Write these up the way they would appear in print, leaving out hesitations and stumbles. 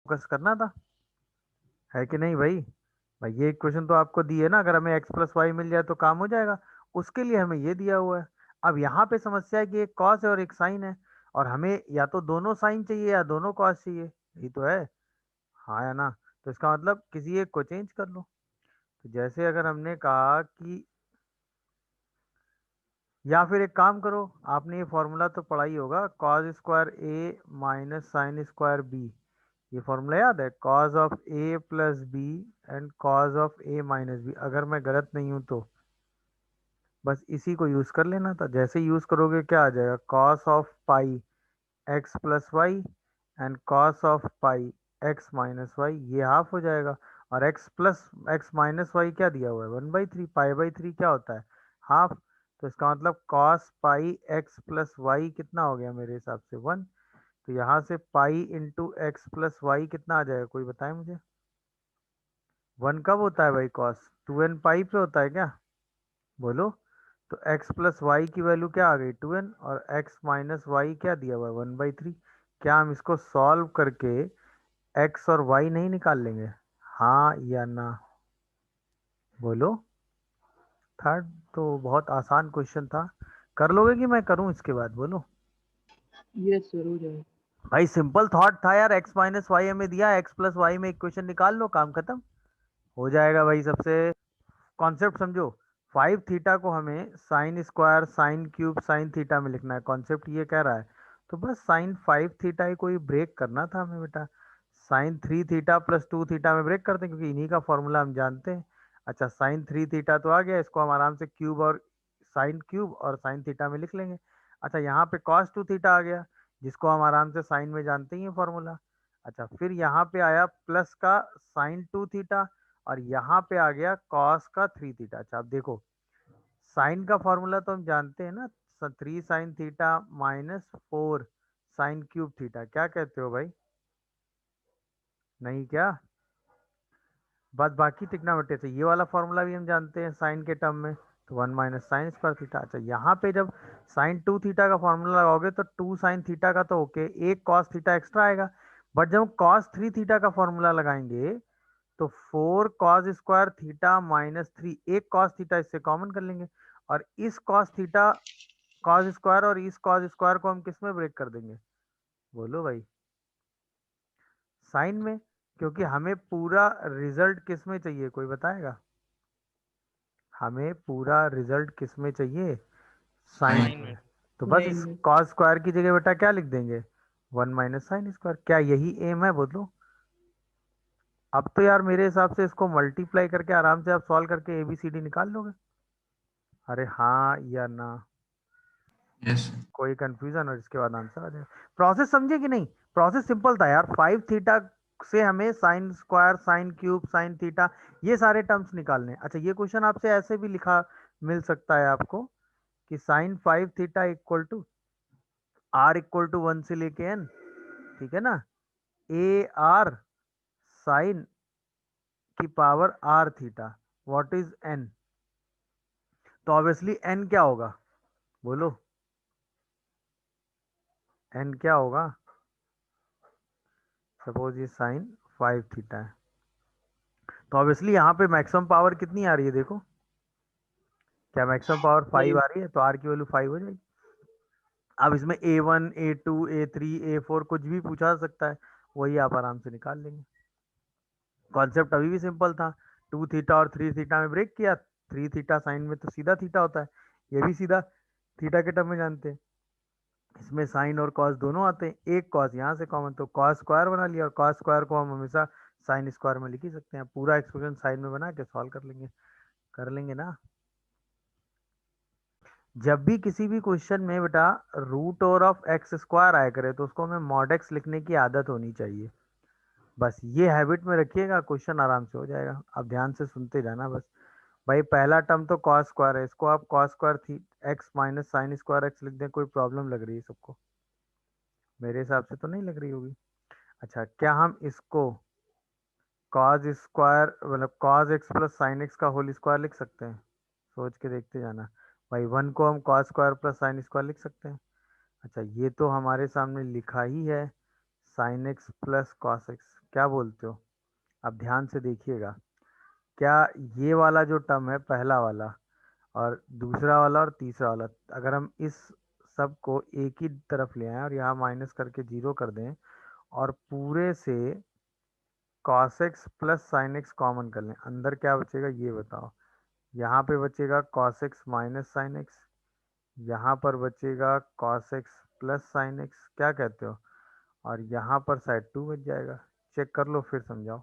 Focus करना था, है कि नहीं भाई? भाई ये इक्वेशन तो आपको दी है ना, अगर हमें एक्स प्लस वाई मिल जाए तो काम हो जाएगा, उसके लिए हमें ये दिया हुआ है। अब यहाँ पे समस्या है कि एक कॉस है और एक साइन है, और हमें या तो दोनों साइन चाहिए या दोनों कॉस चाहिए, यही तो है। हाँ या ना? तो इसका मतलब किसी एक को चेंज कर लो। तो जैसे अगर हमने कहा कि, या फिर एक काम करो, आपने ये फॉर्मूला तो पढ़ा ही होगा, cos square A minus sine square B. ये फॉर्मूला याद है, cos of A plus B and cos of A minus B, अगर मैं गलत नहीं हूं तो। बस इसी को यूज कर लेना था। जैसे यूज करोगे क्या आ जाएगा, cos of pi X plus Y and cos of pi X minus Y, ये हाफ हो जाएगा। और X plus X minus Y क्या दिया हुआ है, 1/3, पाई/3 क्या होता है, हाफ। तो इसका मतलब cos pi X plus Y कितना हो गया मेरे हिसाब से 1। तो यहाँ से pi into x plus Y कितना आ जाएगा, कोई बताए मुझे? 1 कब होता है भाई कॉस, 2n पाई पे होता है क्या, बोलो? तो x प्लस वाई की वैल्यू क्या आ गई 2n, और x माइनस वाई क्या दिया हुआ है 1/3। क्या हम इसको सॉल्व करके x और y नहीं निकाल लेंगे, हाँ या ना, बोलो? थर्ड तो बहुत आसान क्वेश्चन था, कर लोगे कि मैं करूं इसके बाद, बोलो? यस सर, हो जाएगा। भाई सिंपल थॉट था यार, x माइनस वाई हमें दिया, x प्लस वाई में इक्वेशन निकाल लो, काम खत्म हो जाएगा भाई। सबसे कॉन्सेप्ट समझो, 5 थीटा को हमें sine square sine cube sine theta में लिखना है, कॉन्सेप्ट ये कह रहा है। तो बस साइन 5 थीटा ही कोई ब्रेक करना था हमें बेटा, साइन 3 थीटा प्लस 2 थीटा में ब्रेक करते हैं, क्योंकि इन्हीं का फॉर्मूला हम जानते हैं। अच्छा, साइन 3 थीटा तो आ गया, इसको हम आराम से क्यूब और साइन क्यूब और साइन थीटा में लिख लेंगे। अच्छा, यहाँ पे कॉस 2 थीटा आ गया, जिसको हम आराम से साइन में जानते ही हैं फॉर्मूला। अच्छा, फिर यहाँ पे आया प्लस का साइन 2 थीटा, और यहाँ पे आ गया कॉस का 3 थीटा। अच्छा, अब देखो, साइन का फॉर्मूला तो हम जानते हैं ना, 3 sine theta minus 4 sine cube theta, क्या कहते हो भाई? नहीं क्या? बस बाकी ट्रिग्नोमेट्री से ये वाला फॉर्मूला भी हम जानते हैं साइन के टर्म में, तो 1 माइनस साइन स्क्वायर थीटा। अच्छा, यहाँ पे जब साइन 2 थीटा का फॉर्मूला लगाओगे तो 2 साइन थीटा का तो ओके, एक कॉस थीटा एक्स्ट्रा आएगा। बट जब कॉस 3 थीटा का फॉर्मूला लगाएंगे तो 4 कॉस स्क्वायर थीटा माइनस 3, एक कॉस थीटा इससे कॉमन कर लेंगे, और इस कॉस थीटा कॉस स्क्वायर और इस कॉस स्क्वायर को हम किस में ब्रेक कर देंगे, बोलो भाई? साइन में, क्योंकि हमें पूरा रिजल्ट किस में चाहिए, कोई बताएगा? हमें पूरा रिजल्ट किस में चाहिए, साइन साइन में। में। तो बस साइन इस में। कॉस स्क्वायर की जगह बेटा क्या लिख देंगे, 1 माइनस साइन स्क्वायर। क्या यही एम है, बोलो? अब तो यार मेरे हिसाब से इसको मल्टीप्लाई करके आराम से आप सॉल्व करके ABCD निकाल लोगे। अरे हाँ या ना? यस। कोई कंफ्यूजन, और इसके बाद आंसर आ जाएगा। प्रोसेस समझे कि नहीं? प्रोसेस सिंपल था यार, 5 थीटा से हमें sine square sine cube sine theta ये सारे टर्म्स निकालने। अच्छा, ये क्वेश्चन आपसे ऐसे भी लिखा मिल सकता है आपको, कि sine 5 theta equal to R equal to 1 से लेके एन, ठीक है ना, ए आर साइन की power R theta, what is N? तो ऑब्वियसली एन क्या होगा, बोलो? एन क्या होगा? सपोज ये साइन 5 थीटा है, तो ऑब्वियसली यहाँ पे मैक्सिमम पावर कितनी आ रही है, देखो, क्या मैक्सिमम पावर 5 फाइव। आ रही है, तो आर की वैल्यू 5 हो जाएगी। अब इसमें A1 A2 A3 A4 कुछ भी पूछा जा सकता है, वही आप आराम से निकाल लेंगे। कॉन्सेप्ट अभी भी सिंपल था, 2 थीटा और 3 थीटा में ब्रेक किया, 3 थीटा साइन में तो सीधा थीटा होता है, ये भी सीधा थीटा के टर्म में जानते हैं। इसमें साइन और कॉस दोनों आते हैं, एक कॉस यहाँ से कॉमन, तो कॉस स्क्वायर बना लिया, और कॉस स्क्वायर को हम हमेशा साइन स्क्वायर में लिख ही सकते हैं। पूरा एक्सप्रेशन साइन में बना के सॉल्व कर लेंगे, कर लेंगे ना? जब भी किसी भी क्वेश्चन में बेटा root over of X square आया करे तो उसको हमें मॉड एक्स लिखने की आदत होनी चाहिए। बस ये हैबिट में रखिएगा, क्वेश्चन आराम से हो जाएगा। अब ध्यान से सुनते जाना बस। भाई पहला टर्म तो कॉस स्क्वायर है, इसको आप कॉस स्क्वायर थी x minus sine square x लिख दें, कोई प्रॉब्लम लग रही है सबको? मेरे हिसाब से तो नहीं लग रही होगी। अच्छा, क्या हम इसको कॉस स्क्वायर मतलब cos x plus sine X का होल स्क्वायर लिख सकते हैं? सोच के देखते जाना भाई, 1 को हम cos square plus sine square लिख सकते हैं। अच्छा, ये तो हमारे सामने लिखा ही है, sign X plus cos x, क्या बोलते हो? अब ध्यान से देखिएगा, क्या ये वाला जो टर्म है पहला वाला और दूसरा वाला और तीसरा वाला, अगर हम इस सब को एक ही तरफ ले आए और यहाँ माइनस करके जीरो कर दें और पूरे से cos x plus sine x common कर लें, अंदर क्या बचेगा ये बताओ? यहाँ पे बचेगा cos x minus sine x, यहाँ पर बचेगा cos x plus sine x, क्या कहते हो? और यहाँ पर साइड टू बच जाएगा। चेक कर लो फिर समझाओ।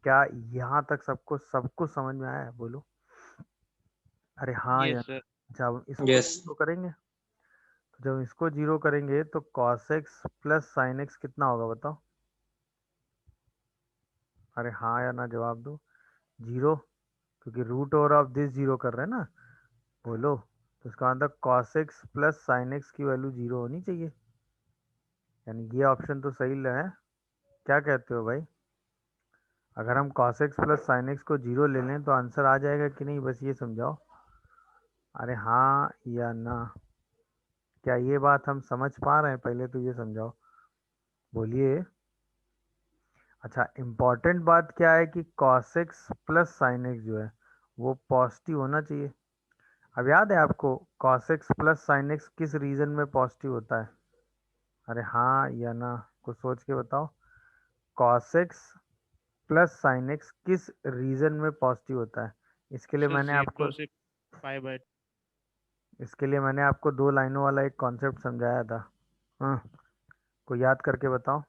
क्या यहाँ तक सबको सब कुछ समझ में आया है? बोलो अरे हाँ या यस ना। सर। जब इसको यस जीरो करेंगे, तो जब इसको जीरो करेंगे तो cos x plus sine x कितना होगा बताओ? अरे हाँ या ना जवाब दो। जीरो, क्योंकि root over of this zero कर रहे हैं ना। बोलो, तो इसका मतलब cos x plus sine x की वैल्यू जीरो होनी चाहिए, यानी ये ऑप्शन तो सही है। क्या कहते हो भाई? अगर हम cos x plus sine x को जीरो ले लें तो आंसर आ जाएगा कि नहीं, बस ये समझाओ। अरे हाँ या ना, क्या ये बात हम समझ पा रहे हैं? पहले तो ये समझाओ, बोलिए। अच्छा, इम्पॉर्टेंट बात क्या है कि cos x plus sine x जो है वो पॉजिटिव होना चाहिए। अब याद है आपको cos x plus sine x किस रीजन में पॉजिटिव होता है? अरे हाँ या ना, कुछ सोच के बताओ। cos x plus sine x किस रीजन में पॉजिटिव होता है? इसके लिए सर मैंने आपको 0 से पाई बाय इसके लिए मैंने आपको दो लाइनों वाला एक कॉन्सेप्ट समझाया था। हाँ, को याद करके बताओ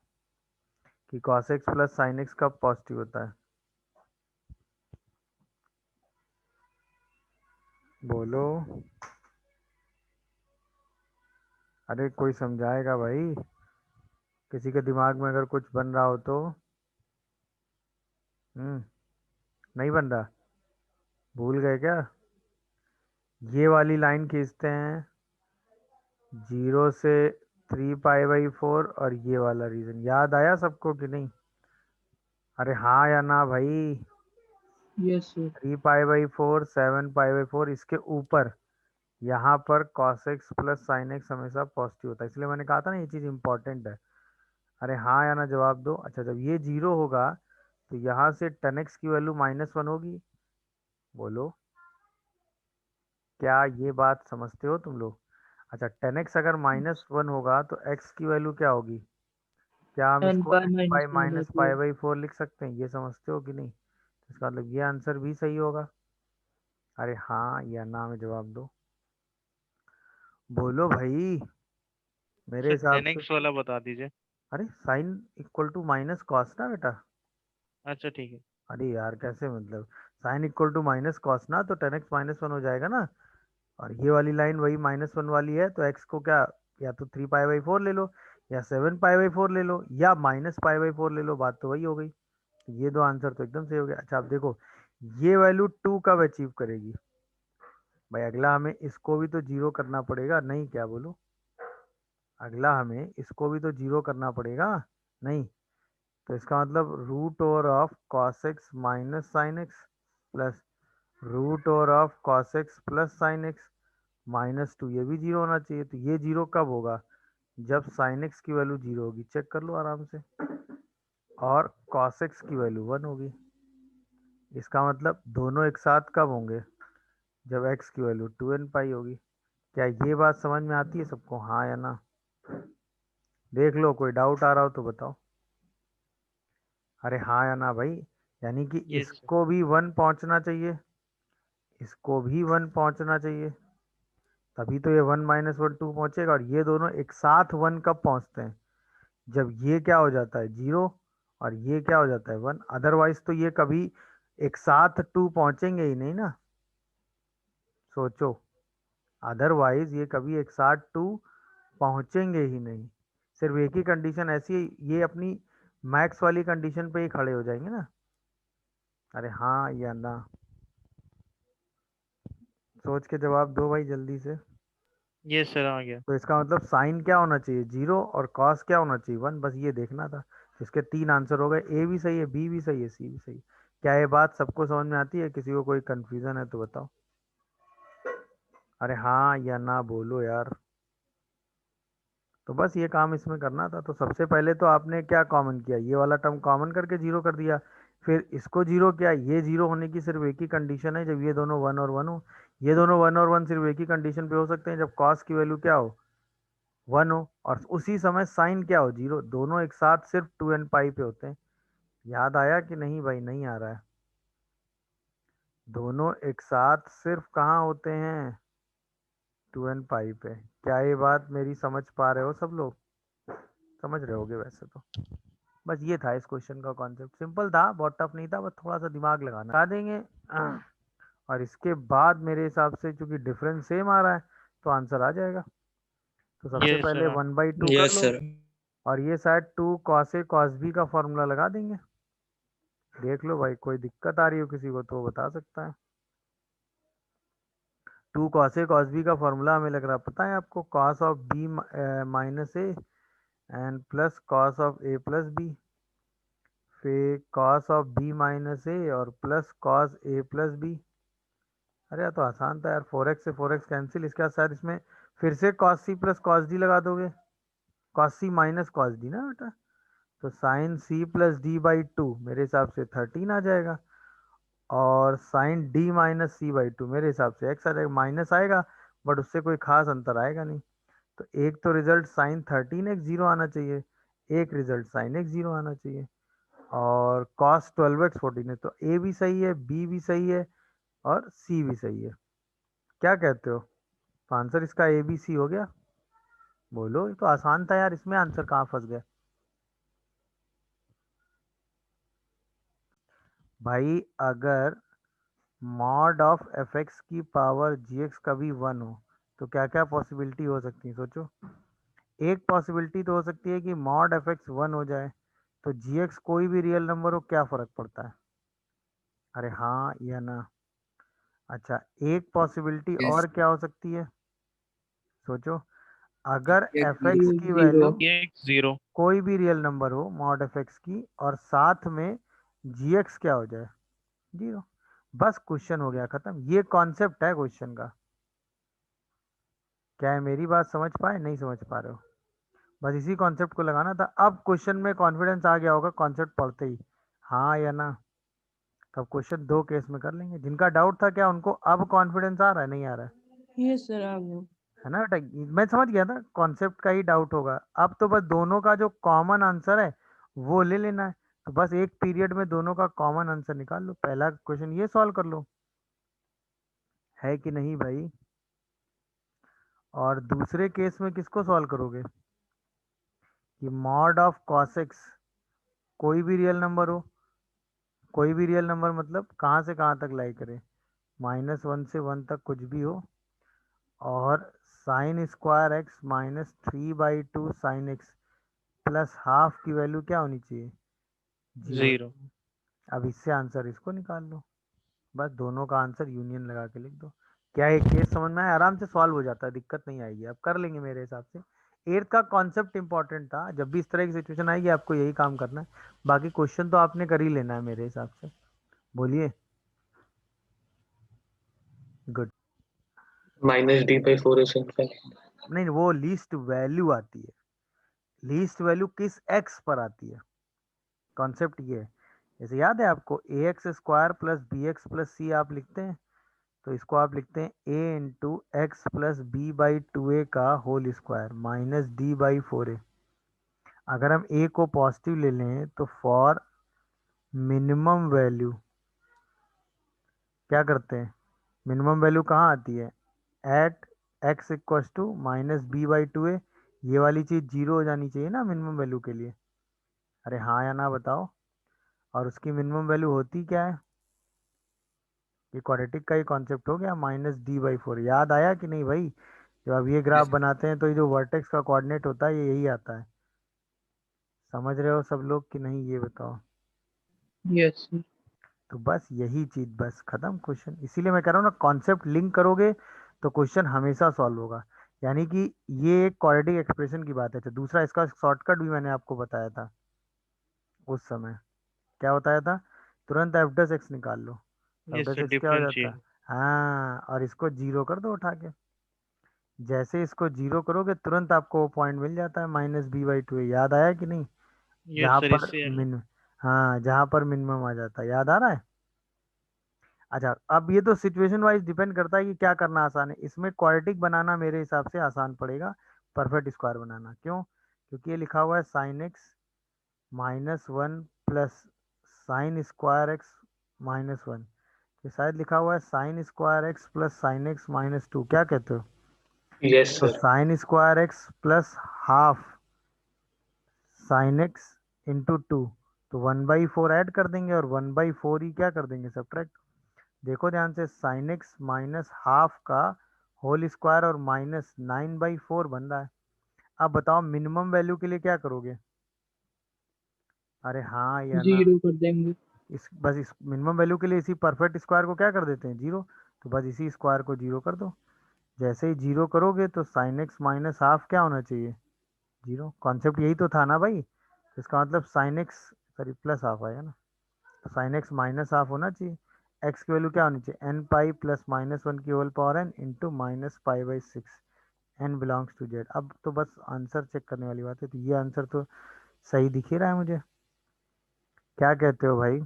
कि cos x plus sine x कब पॉजिटिव होता है? बोलो, अरे कोई समझाएगा भाई? किसी के दिमाग में अगर कुछ बन रहा हो तो। नहीं बन रहा? भूल गए क्या? ये वाली लाइन खींचते हैं 0 से 3 पाई बाई 4, और ये वाला रीजन याद आया सबको कि नहीं? अरे हाँ या ना भाई? Yes sir. 3 pi by 4, 7 pi by 4, इसके ऊपर यहाँ पर cos x plus sine x हमेशा पॉजिटिव होता है, इसलिए मैंने कहा था ना ये चीज़ इंपॉर्टेंट है। अरे हाँ या ना जवाब दो। अच्छा, जब ये जीरो होगा तो यहाँ से tan x की वैल्यू -1 होगी। बोलो, क्या ये बात समझते हो तुम लोग? अच्छा, tan x अगर -1 होगा तो x की वैल्यू क्या होगी? क्या हम एन इसको by x by minus one by minus four. Pi by 4 लिख सकते हैं? ये समझते हो कि नहीं? इसका मतलब ये आंसर भी सही होगा। अरे हाँ या ना में जवाब दो। बोलो भाई, मेरे सर हिसाब टेन से। एक्स वाला बता दीजिए। अरे sine equal to minus cos ना बेटा। अच्छा ठीक है। अरे यार कैसे मतलब, sine equal to minus cos ना, तो tan x -1 हो जाएगा ना। और ये वाली लाइन वही -1 वाली है, तो x को क्या, या तो 3 पाई बाई 4 ले लो, या 7 पाई बाई 4 ले लो, या -पाई बाई 4 ले लो, बात तो वही हो गई। ये दो आंसर तो एकदम सही हो गया। अच्छा, अब देखो ये वैल्यू 2 कब अचीव करेगी? भाई अगला हमें इसको भी तो जीरो करना पड़ेगा, नहीं क्या बोलो? अगला हमें इसको भी तो जीरो करना पड़ेगा, नहीं? तो इसका मतलब root over of cos x minus sine X plus root over of cos x plus sine X -2, ये भी जीरो होना चाहिए। तो ये जीरो कब होगा? जब साइन एक्स की वैल्यू जीरो होगी, चेक कर लो आराम से। और cos x की वैल्यू 1 होगी। इसका मतलब दोनों एक साथ कब होंगे? जब x की वैल्यू 2n पाई होगी। क्या ये बात समझ में आती है सबको, हाँ या ना? देख लो, कोई डाउट आ रहा हो तो बताओ। अरे हाँ या ना भाई? यानी कि यस सर। इसको भी 1 पहुंचना चाहिए, इसको भी 1 पहुंचना चाहिए, तभी तो ये 1 - 1 2 पहुंचेगा। और ये दोनों एक साथ 1 कब पहुंचते हैं? जब ये क्या हो जाता है, जीरो, और ये क्या हो जाता है, 1। अदरवाइज तो ये कभी एक साथ 2 पहुंचेंगे ही नहीं ना। सोचो, अदरवाइज ये कभी एक साथ 2 पहुंचेंगे ही नहीं। सिर्फ एक ही कंडीशन ऐसी है, ये अपनी मैक्स वाली कंडीशन पे ही खड़े हो जाएंगे ना। अरे हाँ या ना, सोच के जवाब दो भाई जल्दी से। यस सर आ गया। तो इसका मतलब साइन क्या होना चाहिए, जीरो, और कॉस क्या होना चाहिए, 1, बस ये देखना था। इसके 3 आंसर हो गए, ए भी सही है, बी भी सही है, सी भी सही है। क्या ये बात सबको समझ में आती है? किसी को कोई कंफ्यूजन है तो बताओ। अरे हाँ या ना बोलो यार। तो बस ये काम इसमें करना था। तो सबसे पहले तो आपने क्या कॉमन किया, ये वाला टर्म कॉमन करके जीरो कर दिया, फिर इसको जीरो किया। ये जीरो होने की सिर्फ एक ही कंडीशन है, जब ये दोनों वन और वन हो। ये दोनों वन और वन सिर्फ एक ही कंडीशन पे हो सकते हैं, जब कॉस की वैल्यू क्या हो, वन हो, और उसी समय साइन क्या हो, जीरो। दोनों एक साथ सिर्फ टू एंड पाई पे होते हैं। याद आया कि नहीं भाई? नहीं आ रहा है? दोनों एक साथ सिर्फ कहाँ होते हैं, टू एंड पाई पे। क्या ये बात मेरी समझ पा रहे हो सब लोग? समझ रहे होगे वैसे तो। बस ये था इस क्वेश्चन का कॉन्सेप्ट, सिंपल था, बहुत टफ नहीं था, बस थोड़ा सा दिमाग लगाना बता देंगे। और इसके बाद मेरे हिसाब से चूंकि डिफरेंस सेम आ रहा है तो आंसर आ जाएगा। तो सबसे यस पहले सर। 1/2 कर Yes, लो, sir. और ये शायद 2 cos A cos B का फॉर्मूला लगा देंगे। देख लो भाई, कोई दिक्कत आ रही हो किसी को तो वो बता सकता है। 2 cos A cos B का फॉर्मूला हमें लग रहा पता है आपको, cos of B minus A and plus cos of A plus B, फिर cos of B minus A और plus cos A plus B. अरे यार तो आसान था यार, 4x से 4x कैंसिल, इसके बाद शायद इसमें फिर से cos C plus cos D लगा दोगे, cos C minus cos D ना बेटा। तो sine C plus D by two मेरे हिसाब से 13 आ जाएगा, और sine D minus C by two मेरे हिसाब से x आ जाएगा। माइनस आएगा बट उससे कोई खास अंतर आएगा नहीं। तो एक तो रिजल्ट साइन 13x 0 आना चाहिए, एक रिजल्ट साइन x 0 आना चाहिए, और cos 12x 14 है। तो a भी सही है, b भी सही है, और c भी सही है। क्या कहते हो? तो आंसर इसका ए बी सी हो गया। बोलो, ये तो आसान था यार, इसमें आंसर कहाँ फंस गया भाई? अगर मॉड ऑफ एफ एक्स की पावर जी एक्स कभी वन हो तो क्या क्या पॉसिबिलिटी हो सकती है, सोचो। एक पॉसिबिलिटी तो हो सकती है कि मॉड एफ एक्स वन हो जाए, तो जी एक्स कोई भी रियल नंबर हो, क्या फर्क पड़ता है? अरे हाँ या ना? अच्छा, एक पॉसिबिलिटी Yes. और क्या हो सकती है, सोचो। अगर एफ Exactly. एक्स की वैल्यू x 0। कोई भी रियल नंबर हो मॉड एफ एक्स की, और साथ में जी एक्स क्या हो जाए, जीरो। बस क्वेश्चन हो गया खत्म, ये कॉन्सेप्ट है क्वेश्चन का। क्या है, मेरी बात समझ पाए, नहीं समझ पा रहे हो? बस इसी कॉन्सेप्ट को लगाना था। अब क्वेश्चन में कॉन्फिडेंस आ गया होगा कॉन्सेप्ट पढ़ते ही, हाँ या ना? तब क्वेश्चन दो केस में कर लेंगे। जिनका डाउट था क्या उनको अब कॉन्फिडेंस आ रहा है, नहीं आ रहा है? यस सर आ गया। है ना बेटा? मैं समझ गया था कॉन्सेप्ट का ही डाउट होगा। अब तो बस दोनों का जो कॉमन आंसर है वो ले लेना है। तो बस एक पीरियड में दोनों का कॉमन आंसर निकाल लो, पहला क्वेश्चन ये सॉल्व कर लो, है कि नहीं भाई? और दूसरे केस में किसको सॉल्व करोगे कि मॉड ऑफ cos x कोई भी रियल नंबर हो, कोई भी रियल नंबर मतलब कहाँ से कहाँ तक लाई करे, -1 से 1 तक कुछ भी हो, और sine square x minus 3/2 sign X plus half की वैल्यू क्या होनी चाहिए, जीरो। 0। अब इससे आंसर इसको निकाल लो, बस दोनों का आंसर यूनियन लगा के लिख दो। क्या एक केस समझ में आया? आराम से सॉल्व हो जाता है, दिक्कत नहीं आएगी, अब कर लेंगे मेरे हिसाब से। एट्थ का कॉन्सेप्ट इंपॉर्टेंट था, जब भी इस तरह की सिचुएशन आएगी आपको यही काम करना है। बाकी क्वेश्चन तो आपने कर ही लेना है मेरे हिसाब से। बोलिए। गुड। -d/4 is infinite. नहीं, वो लीस्ट वैल्यू आती है, लीस्ट वैल्यू किस एक्स पर आती है, कॉन्सेप्ट ये है। जैसे याद है आपको, a x square plus b x plus c आप लिखते हैं, तो इसको आप लिखते हैं a into x plus b by two a का whole square minus d by 4 a. अगर हम ए को पॉजिटिव ले लें तो फॉर मिनिमम वैल्यू क्या करते हैं, मिनिमम वैल्यू कहाँ आती है, at x equals to minus b by two a. ये वाली चीज़ जीरो हो जानी चाहिए ना मिनिमम वैल्यू के लिए। अरे हाँ या ना बताओ? और उसकी मिनिमम वैल्यू होती क्या है? ये क्वाड्रेटिक का ही कॉन्सेप्ट हो गया, -d/4। याद आया कि नहीं भाई? जब आप ये ग्राफ Yes. बनाते हैं तो ये जो वर्टेक्स का कोऑर्डिनेट होता है ये यही आता है। समझ रहे हो सब लोग कि नहीं, ये बताओ? Yes sir. तो बस यही चीज, बस खत्म क्वेश्चन। इसीलिए मैं कह रहा हूँ ना, कॉन्सेप्ट लिंक करोगे तो क्वेश्चन हमेशा सॉल्व होगा। यानी कि ये एक क्वाड्रेटिक एक्सप्रेशन की बात है। तो दूसरा इसका शॉर्टकट भी मैंने आपको बताया था उस समय। क्या बताया था? तुरंत एफ डस एक्स निकाल लो। एफ यस डस सर, एक्स क्या हो जाता है? डिफरेंशियल। हाँ, और इसको जीरो कर दो उठा के। जैसे इसको जीरो करोगे तुरंत आपको वो पॉइंट मिल जाता है -b/2। याद आया कि नहीं? यस जहाँ सर, पर इससे मिन हाँ, जहाँ पर मिनिमम आ जाता है, याद आ रहा है? अच्छा, अब ये तो सिचुएशन वाइज डिपेंड करता है कि क्या करना आसान है। इसमें क्वाड्रेटिक बनाना मेरे हिसाब से आसान पड़ेगा, परफेक्ट स्क्वायर बनाना। क्यों? क्योंकि ये लिखा हुआ है sin x -1 plus sin² x-1। ये शायद लिखा हुआ है sin² x plus sin x-2। क्या कहते हो? Yes, तो sir. sin² x plus half sin x into 2। तो 1/4 ऐड कर देंगे और 1/4 ही क्या कर देंगे, सब्ट्रैक्ट। देखो ध्यान से, sin x माइनस हाफ का होल स्क्वायर और -9/4 बन रहा है। अब बताओ मिनिमम वैल्यू के लिए क्या करोगे? अरे हाँ या ना? जीरो कर देंगे। इस मिनिमम वैल्यू के लिए इसी परफेक्ट स्क्वायर को क्या कर देते हैं, जीरो। तो बस इसी स्क्वायर को जीरो कर दो। जैसे ही जीरो करोगे तो sin x माइनस हाफ क्या होना चाहिए, जीरो। कॉन्सेप्ट यही तो था ना भाई। तो इसका मतलब sin x, sorry plus half आया ना, तो sin x माइनस हाफ होना चाहिए। x की वैल्यू क्या होनी चाहिए, n पाई प्लस -1 की whole power n into -π/6। n belongs to z। अब तो बस आंसर चेक करने वाली बात है। तो ये आंसर तो सही दिख ही रहा है मुझे। क्या कहते हो भाई,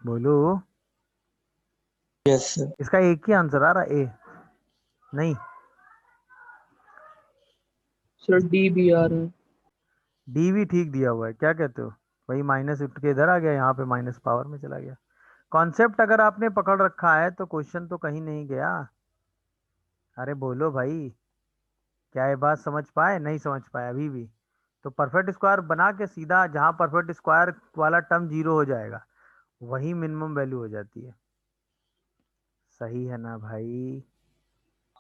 बोलो। Yes, sir. इसका एक ही आंसर आ रहा है, ए नहीं। सर डी भी आ रहा है। डी भी ठीक दिया हुआ है, क्या कहते हो? वही माइनस उठ के इधर आ गया, यहाँ पे माइनस पावर में चला गया। कॉन्सेप्ट अगर आपने पकड़ रखा है तो क्वेश्चन तो कहीं नहीं गया। अरे बोलो भाई, क्या ये बात समझ पाए, नहीं समझ पाए अभी भी? तो परफेक्ट स्क्वायर बना के सीधा जहां परफेक्ट स्क्वायर वाला टर्म जीरो हो जाएगा, वही मिनिमम वैल्यू हो जाती है। सही है ना भाई?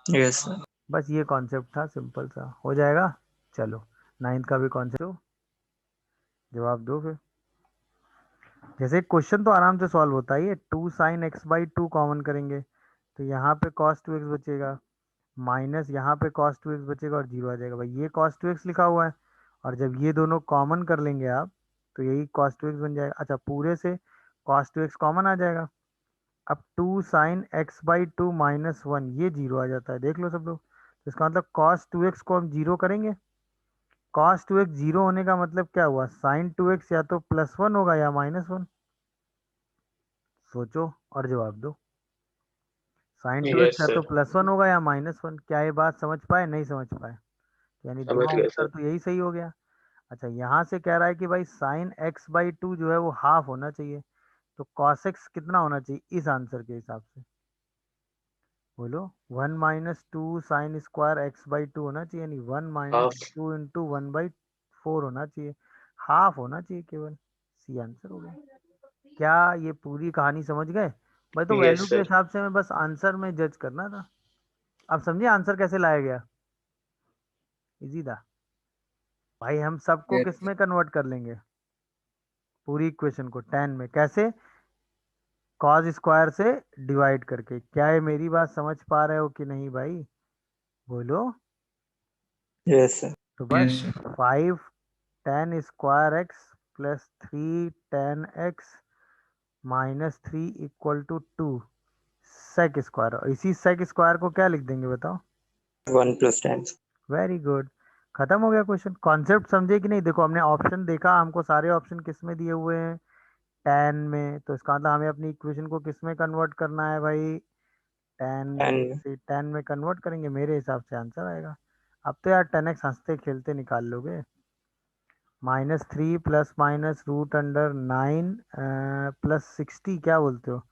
Yes, sir. बस ये कॉन्सेप्ट था, सिंपल सा हो जाएगा। चलो, नाइन्थ का भी कॉन्सेप्ट जवाब दो फिर। जैसे क्वेश्चन तो आराम से सॉल्व होता ही है। 2 sin x/2 कॉमन करेंगे तो यहाँ पे cos 2x बचेगा, माइनस यहाँ पे cos 2x बचेगा और जीरो आ जाएगा। भाई ये cos 2x लिखा हुआ है, और जब ये दोनों कॉमन कर लेंगे आप तो यही cos 2x बन जाएगा। अच्छा, पूरे से cos 2x कॉमन आ जाएगा। अब 2 sin x/2 -1 ये जीरो आ जाता है, देख लो सब लोग। तो इसका मतलब cos 2x को हम जीरो करेंगे। cos 2x जीरो होने का मतलब क्या हुआ, sin 2x या तो +1 होगा या -1। सोचो और जवाब दो। sin 2x Yes, या sir. तो +1 होगा या -1। क्या ये बात समझ पाए, नहीं समझ पाए? यानी समझ दोनों गया उत्तर सर. तो यही सही हो गया। अच्छा, यहाँ से कह रहा है कि भाई sin x/2 जो है वो हाफ होना चाहिए। तो cos x कितना होना चाहिए इस आंसर के हिसाब से, बोलो। 1 - 2 sin² x/2 होना चाहिए, यानी 1 - 2 इंटू 1/4 होना चाहिए। हाफ होना चाहिए केवल। सी आंसर हो गया। क्या ये पूरी कहानी समझ गए? भाई तो Yes, वैल्यू के sir. हिसाब से मैं बस आंसर में जज करना था। अब समझिए आंसर कैसे लाया गया, इजी था भाई। हम सबको Yes. किस में कन्वर्ट कर लेंगे, पूरी इक्वेशन को tan में। कैसे? cos स्क्वायर से डिवाइड करके। क्या ये मेरी बात समझ पा रहे हो कि नहीं भाई, बोलो। Yes, sir. तो Yes, बस sir. 5 tan² x plus 3 tan x -3 equal to 2 sec square. और इसी सेक स्क्वायर को क्या लिख देंगे बताओ? 1 plus 10. Very good. खत्म हो गया क्वेश्चन। कॉन्सेप्ट समझे कि नहीं? देखो हमने ऑप्शन देखा, हमको सारे ऑप्शन किस में दिए हुए हैं, tan में। तो इसका मतलब हमें अपनी इक्वेशन को किस में कन्वर्ट करना है भाई, tan में And से tan में कन्वर्ट करेंगे, मेरे हिसाब से आंसर आएगा। अब तो यार 10x हंसते खेलते निकाल लोगे। -3 प्लस माइनस √9 प्लस 60 क्या बोलते हो,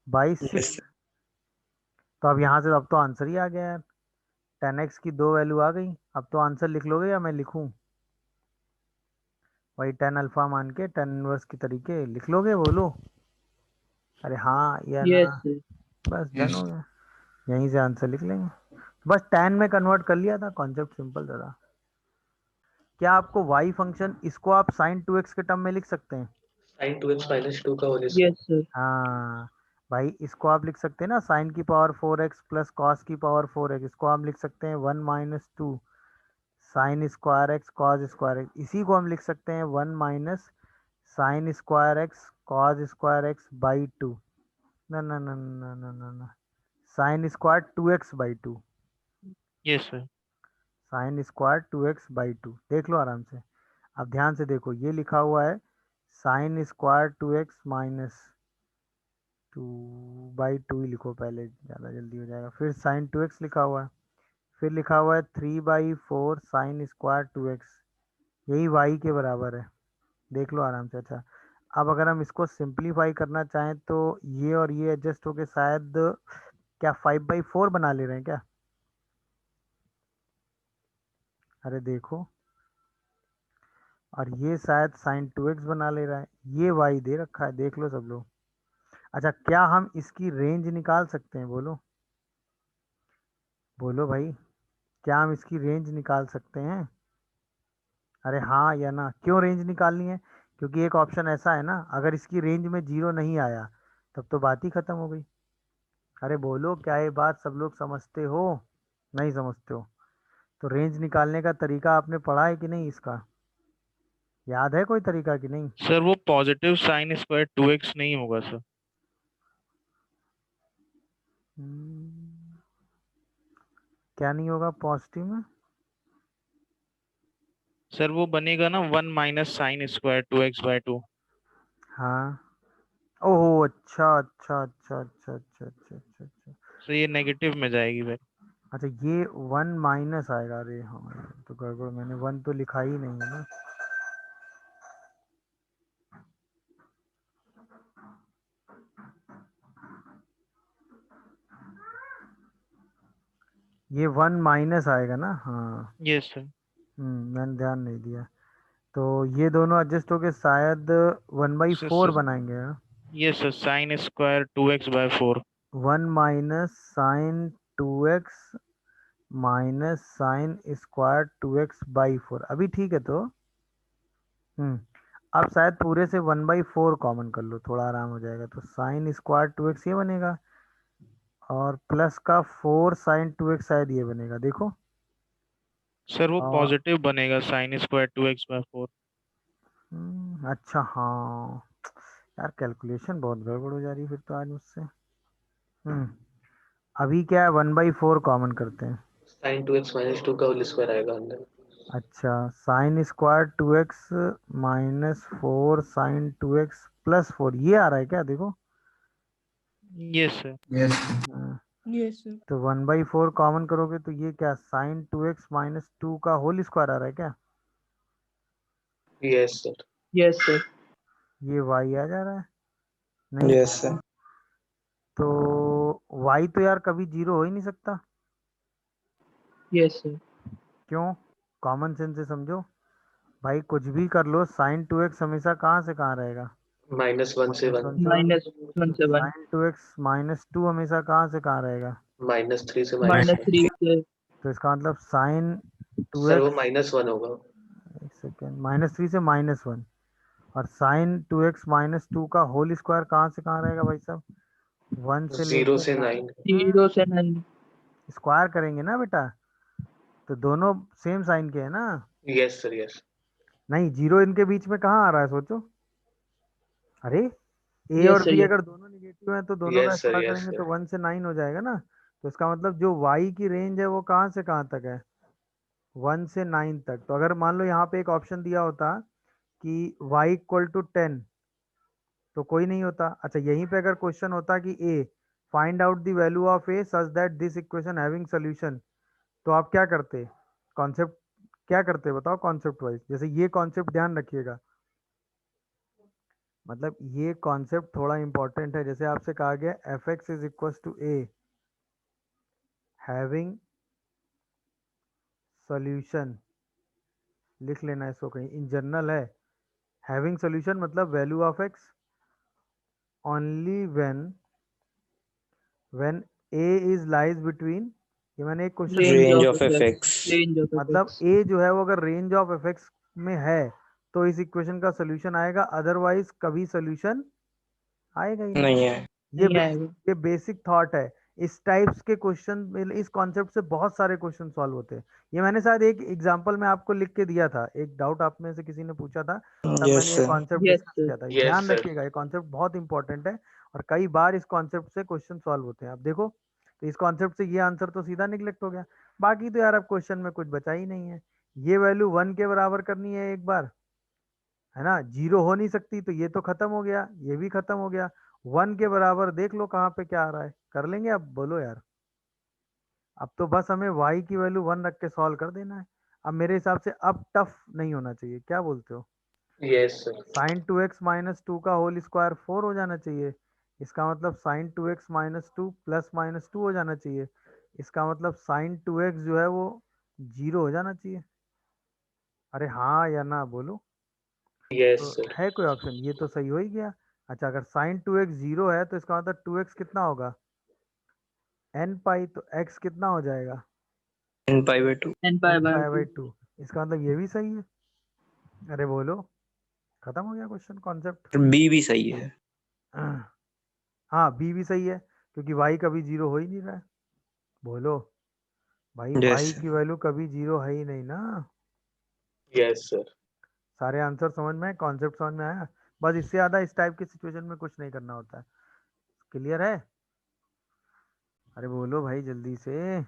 बाई yes, 6। sir. तो अब यहाँ से अब तो आंसर ही आ गया यार। 10x की दो वैल्यू आ गई। अब तो आंसर लिख लोगे या मैं लिखूं? वही tan अल्फा मान के tan इनवर्स की तरीके लिख लोगे, बोलो। अरे हाँ या ना? Yes sir. बस डन Yes. हो गया। यहीं से आंसर लिख लेंगे। बस tan में कन्वर्ट कर लिया था, कॉन्सेप्ट सिंपल था। क्या आपको y फंक्शन इसको आप sin 2x के टर्म में लिख सकते हैं? Sin 2x minus 2 का होने से. Yes sir. हाँ भाई, इसको आप लिख सकते हैं ना, sin की पावर 4x प्लस कॉस की पावर 4x। इसको हम लिख सकते हैं 1 - 2 sin² x cos²x। इसी को हम लिख सकते हैं 1 - sin² x cos² x/2। ना ना ना ना ना ना ना, sine square 2x/2, yes sir. Sine square 2x/2 देख लो आराम से। अब ध्यान से देखो, ये लिखा हुआ है साइन स्क्वायर 2x माइनस 2/2 ही लिखो पहले, ज़्यादा जल्दी हो जाएगा। फिर साइन 2x लिखा हुआ है, फिर लिखा हुआ है 3/4 साइन स्क्वायर 2x, यही y के बराबर है, देख लो आराम से। अच्छा, अब अगर हम इसको सिंप्लीफाई करना चाहें तो ये और ये एडजस्ट होके शायद क्या 5/4 बना ले रहे हैं क्या? अरे देखो, और ये शायद साइन 2x बना ले रहा है, ये y दे रखा है, देख लो सब लोग। अच्छा, क्या हम इसकी रेंज निकाल सकते हैं? बोलो बोलो भाई, क्या हम इसकी रेंज निकाल सकते हैं? अरे हाँ या ना, क्यों रेंज निकालनी है? क्योंकि एक ऑप्शन ऐसा है ना, अगर इसकी रेंज में 0 नहीं आया तब तो बात ही खत्म हो गई। अरे बोलो, क्या ये बात सब लोग समझते हो? नहीं समझते हो? तो रेंज निकालने का तरीका आपने पढ़ा है कि नहीं? इसका याद है कोई तरीका कि नहीं? सर वो पॉजिटिव साइन स्क्वायर 2x नहीं होगा सर। हम्म, क्या नहीं होगा पॉजिटिव में? सर वो बनेगा ना 1 माइनस साइन स्क्वायर 2x/2। हाँ, ओहो, अच्छा अच्छा अच्छा अच्छा अच्छा अच्छा अच्छा अच्छा। सर ये नेगेटिव में जाएगी फिर। अच्छा, ये 1 माइनस आएगा। अरे हाँ, ये तो गड़बड़, मैंने 1 तो लिखा ही नहीं है ना। ये 1 माइनस आएगा ना, हाँ। Yes sir. मैंने ध्यान नहीं दिया। तो ये दोनों एडजस्ट होके शायद 1/4 सर बनाएंगे, हाँ। Yes sir, sine square 2x/4। 1 minus sine 2x minus sine square 2x/4, अभी ठीक है। तो अब शायद पूरे से 1/4 कॉमन कर लो, थोड़ा आराम हो जाएगा। तो साइन स्क्वायर 2x ये बनेगा, और प्लस का 4 साइन 2x शायद ये बनेगा, देखो। सर वो और पॉजिटिव बनेगा साइन स्क्वायर 2x/4। अच्छा, हाँ यार, कैलकुलेशन बहुत गड़बड़ हो जा रही है फिर तो आज मुझसे। अभी क्या है, 1/4 कॉमन करते हैं। साइन 2x माइनस 2 का होल स्क्वायर आएगा अंदर। अच्छा, sine square 2x minus 4 sine 2x plus 4 ये आ रहा है क्या? देखो। Yes sir. हाँ, Yes, sir. तो 1/4 कॉमन करोगे तो ये क्या, साइन 2x माइनस 2 का होल स्क्वायर आ रहा है क्या? Yes sir. Yes, sir. ये y आ जा रहा है, नहीं? Yes sir. तो y तो यार कभी 0 हो ही नहीं सकता। Yes, sir. क्यों? कॉमन सेंस से समझो भाई, कुछ भी कर लो, साइन 2x हमेशा कहाँ से कहाँ रहेगा? -1 से 1। -1 साइन 2x माइनस 2 हमेशा कहाँ से कहाँ रहेगा? -3 से -3 -1। से तो इसका मतलब साइन सर वो 2x, -1 होगा। एक सेकेंड, -3 से -1, और साइन 2x माइनस 2 का होल स्क्वायर कहाँ से कहाँ रहेगा भाई साहब? 1 से 0 लेके से 9। 0 से 9। स्क्वायर करेंगे ना बेटा, तो दोनों सेम साइन के है ना। Yes sir yes. नहीं, 0 इनके बीच में कहाँ आ रहा है, सोचो। अरे ए Yes, और sir. B Yes. अगर दोनों निगेटिव हैं तो दोनों का यस सर स्क्वायर यस करेंगे तो सर। 1 से 9 हो जाएगा ना। तो इसका मतलब जो y की रेंज है वो कहाँ से कहाँ तक है? 1 से 9 तक। तो अगर मान लो यहाँ पे एक ऑप्शन दिया होता कि y इक्वल टू 10, तो कोई नहीं होता। अच्छा, यहीं पे अगर क्वेश्चन होता कि a find out the value of a such that this equation having solution, तो आप क्या करते? कॉन्सेप्ट क्या करते बताओ, कॉन्सेप्ट वाइज। जैसे ये कॉन्सेप्ट ध्यान रखिएगा, मतलब ये कॉन्सेप्ट थोड़ा इंपॉर्टेंट है। जैसे आपसे कहा गया F X is equal to A having solution, लिख लेना इसको कहीं, इन जनरल है। हैविंग सॉल्यूशन मतलब value of X only when A is lies between, ये मैंने एक question Range range of of effects. F X. Range of मतलब effects. ए जो है वो अगर रेंज ऑफ एफएक्स में है तो इस इक्वेशन का सोल्यूशन आएगा, अदरवाइज कभी सोल्यूशन आएगा ही नहीं। नहीं है। ये नहीं आएगा। ये बेसिक थॉट है। इस टाइप्स के क्वेश्चन, इस कॉन्सेप्ट से बहुत सारे क्वेश्चन सॉल्व होते हैं। ये मैंने शायद एक एग्जांपल में आपको लिख के दिया था, एक डाउट आप में से किसी ने पूछा था, तब यस मैंने ये sir. Concept Yes, discuss sir. किया था। यस ध्यान सर। रखिएगा, ये कॉन्सेप्ट बहुत इंपॉर्टेंट है और कई बार इस कॉन्सेप्ट से क्वेश्चन सॉल्व होते हैं। अब देखो, तो इस कॉन्सेप्ट से ये आंसर तो सीधा निगलेक्ट हो गया। बाकी तो यार अब क्वेश्चन में कुछ बचा ही नहीं है। ये वैल्यू 1 के बराबर करनी है एक बार, है ना, 0 हो नहीं सकती, तो ये तो खत्म हो गया, ये भी खत्म हो गया। 1 के बराबर देख लो कहाँ पे क्या आ रहा है, कर लेंगे अब, बोलो यार। अब तो बस हमें y की वैल्यू 1 रख के सॉल्व कर देना है। अब मेरे हिसाब से अब टफ नहीं होना चाहिए, क्या बोलते हो? Yes sir. Sine 2x minus 2 का होल स्क्वायर 4 हो जाना चाहिए। इसका मतलब sign 2x minus 2 plus minus 2 हो जाना चाहिए। इसका मतलब साइन 2x जो है वो 0 हो जाना चाहिए। अरे हाँ या ना बोलो। यस तो सर। है कोई ऑप्शन? ये तो सही हो ही गया। अच्छा, अगर साइन 2x 0 है तो इसका मतलब 2x कितना होगा? n पाई, तो x कितना हो जाएगा? n pi by n pi by 2। 2। इसका मतलब ये भी सही है। अरे बोलो, खत्म हो गया क्वेश्चन, कॉन्सेप्ट। बी भी सही है। हाँ, बी भी सही है, क्योंकि y कभी 0 हो ही नहीं रहा है। बोलो भाई, यस y की वैल्यू कभी 0 है ही नहीं ना। Yes sir. सारे आंसर समझ में आए, कॉन्सेप्ट समझ में आया। बस इससे ज्यादा इस टाइप की सिचुएशन में कुछ नहीं करना होता है। क्लियर है? अरे बोलो भाई जल्दी से।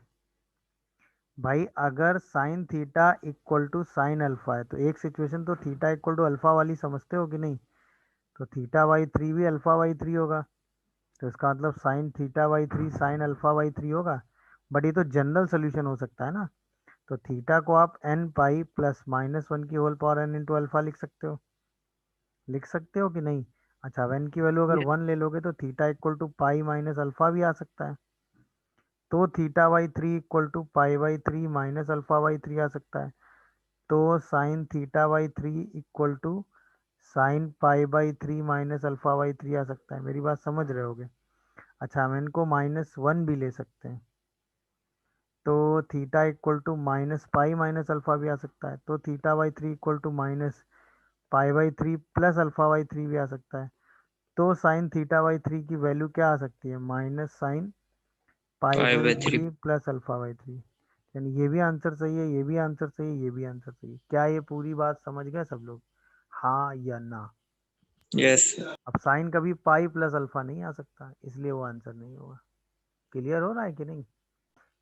भाई अगर sine theta equal to sine alpha है, तो एक सिचुएशन तो थीटा इक्वल टू अल्फा वाली समझते हो कि नहीं? तो थीटा बाई 3 भी अल्फा बाई 3 होगा, तो इसका मतलब sign theta by 3 sine alpha by 3 होगा। बट ये तो जनरल सोल्यूशन हो सकता है ना। तो थीटा को आप एन पाई प्लस माइनस 1 की whole power n into alpha लिख सकते हो, लिख सकते हो कि नहीं? अच्छा, अब n की वैल्यू अगर 1 ले लोगे तो theta equal to pi minus alpha भी आ सकता है। तो theta by 3 equal to pi by 3 minus alpha by 3 आ सकता है। तो sine theta by 3 equal to sine pi by 3 minus alpha by 3 आ सकता है। मेरी बात समझ रहे होगे? अच्छा, हम इनको -1 भी ले सकते हैं, तो theta equal to minus pi minus alpha भी आ सकता है। तो theta by 3 equal to minus pi by 3 plus alpha by 3 भी आ सकता है। तो साइन थीटा बाई 3 की वैल्यू क्या आ सकती है? Minus sine pi pi by by 3। 3 plus alpha by 3। यानी ये भी आंसर सही है, ये भी आंसर सही है, ये भी आंसर सही है। क्या ये पूरी बात समझ गए सब लोग? हाँ या ना? यस। अब साइन कभी पाई प्लस अल्फा नहीं आ सकता, इसलिए वो आंसर नहीं होगा। क्लियर हो रहा है कि नहीं?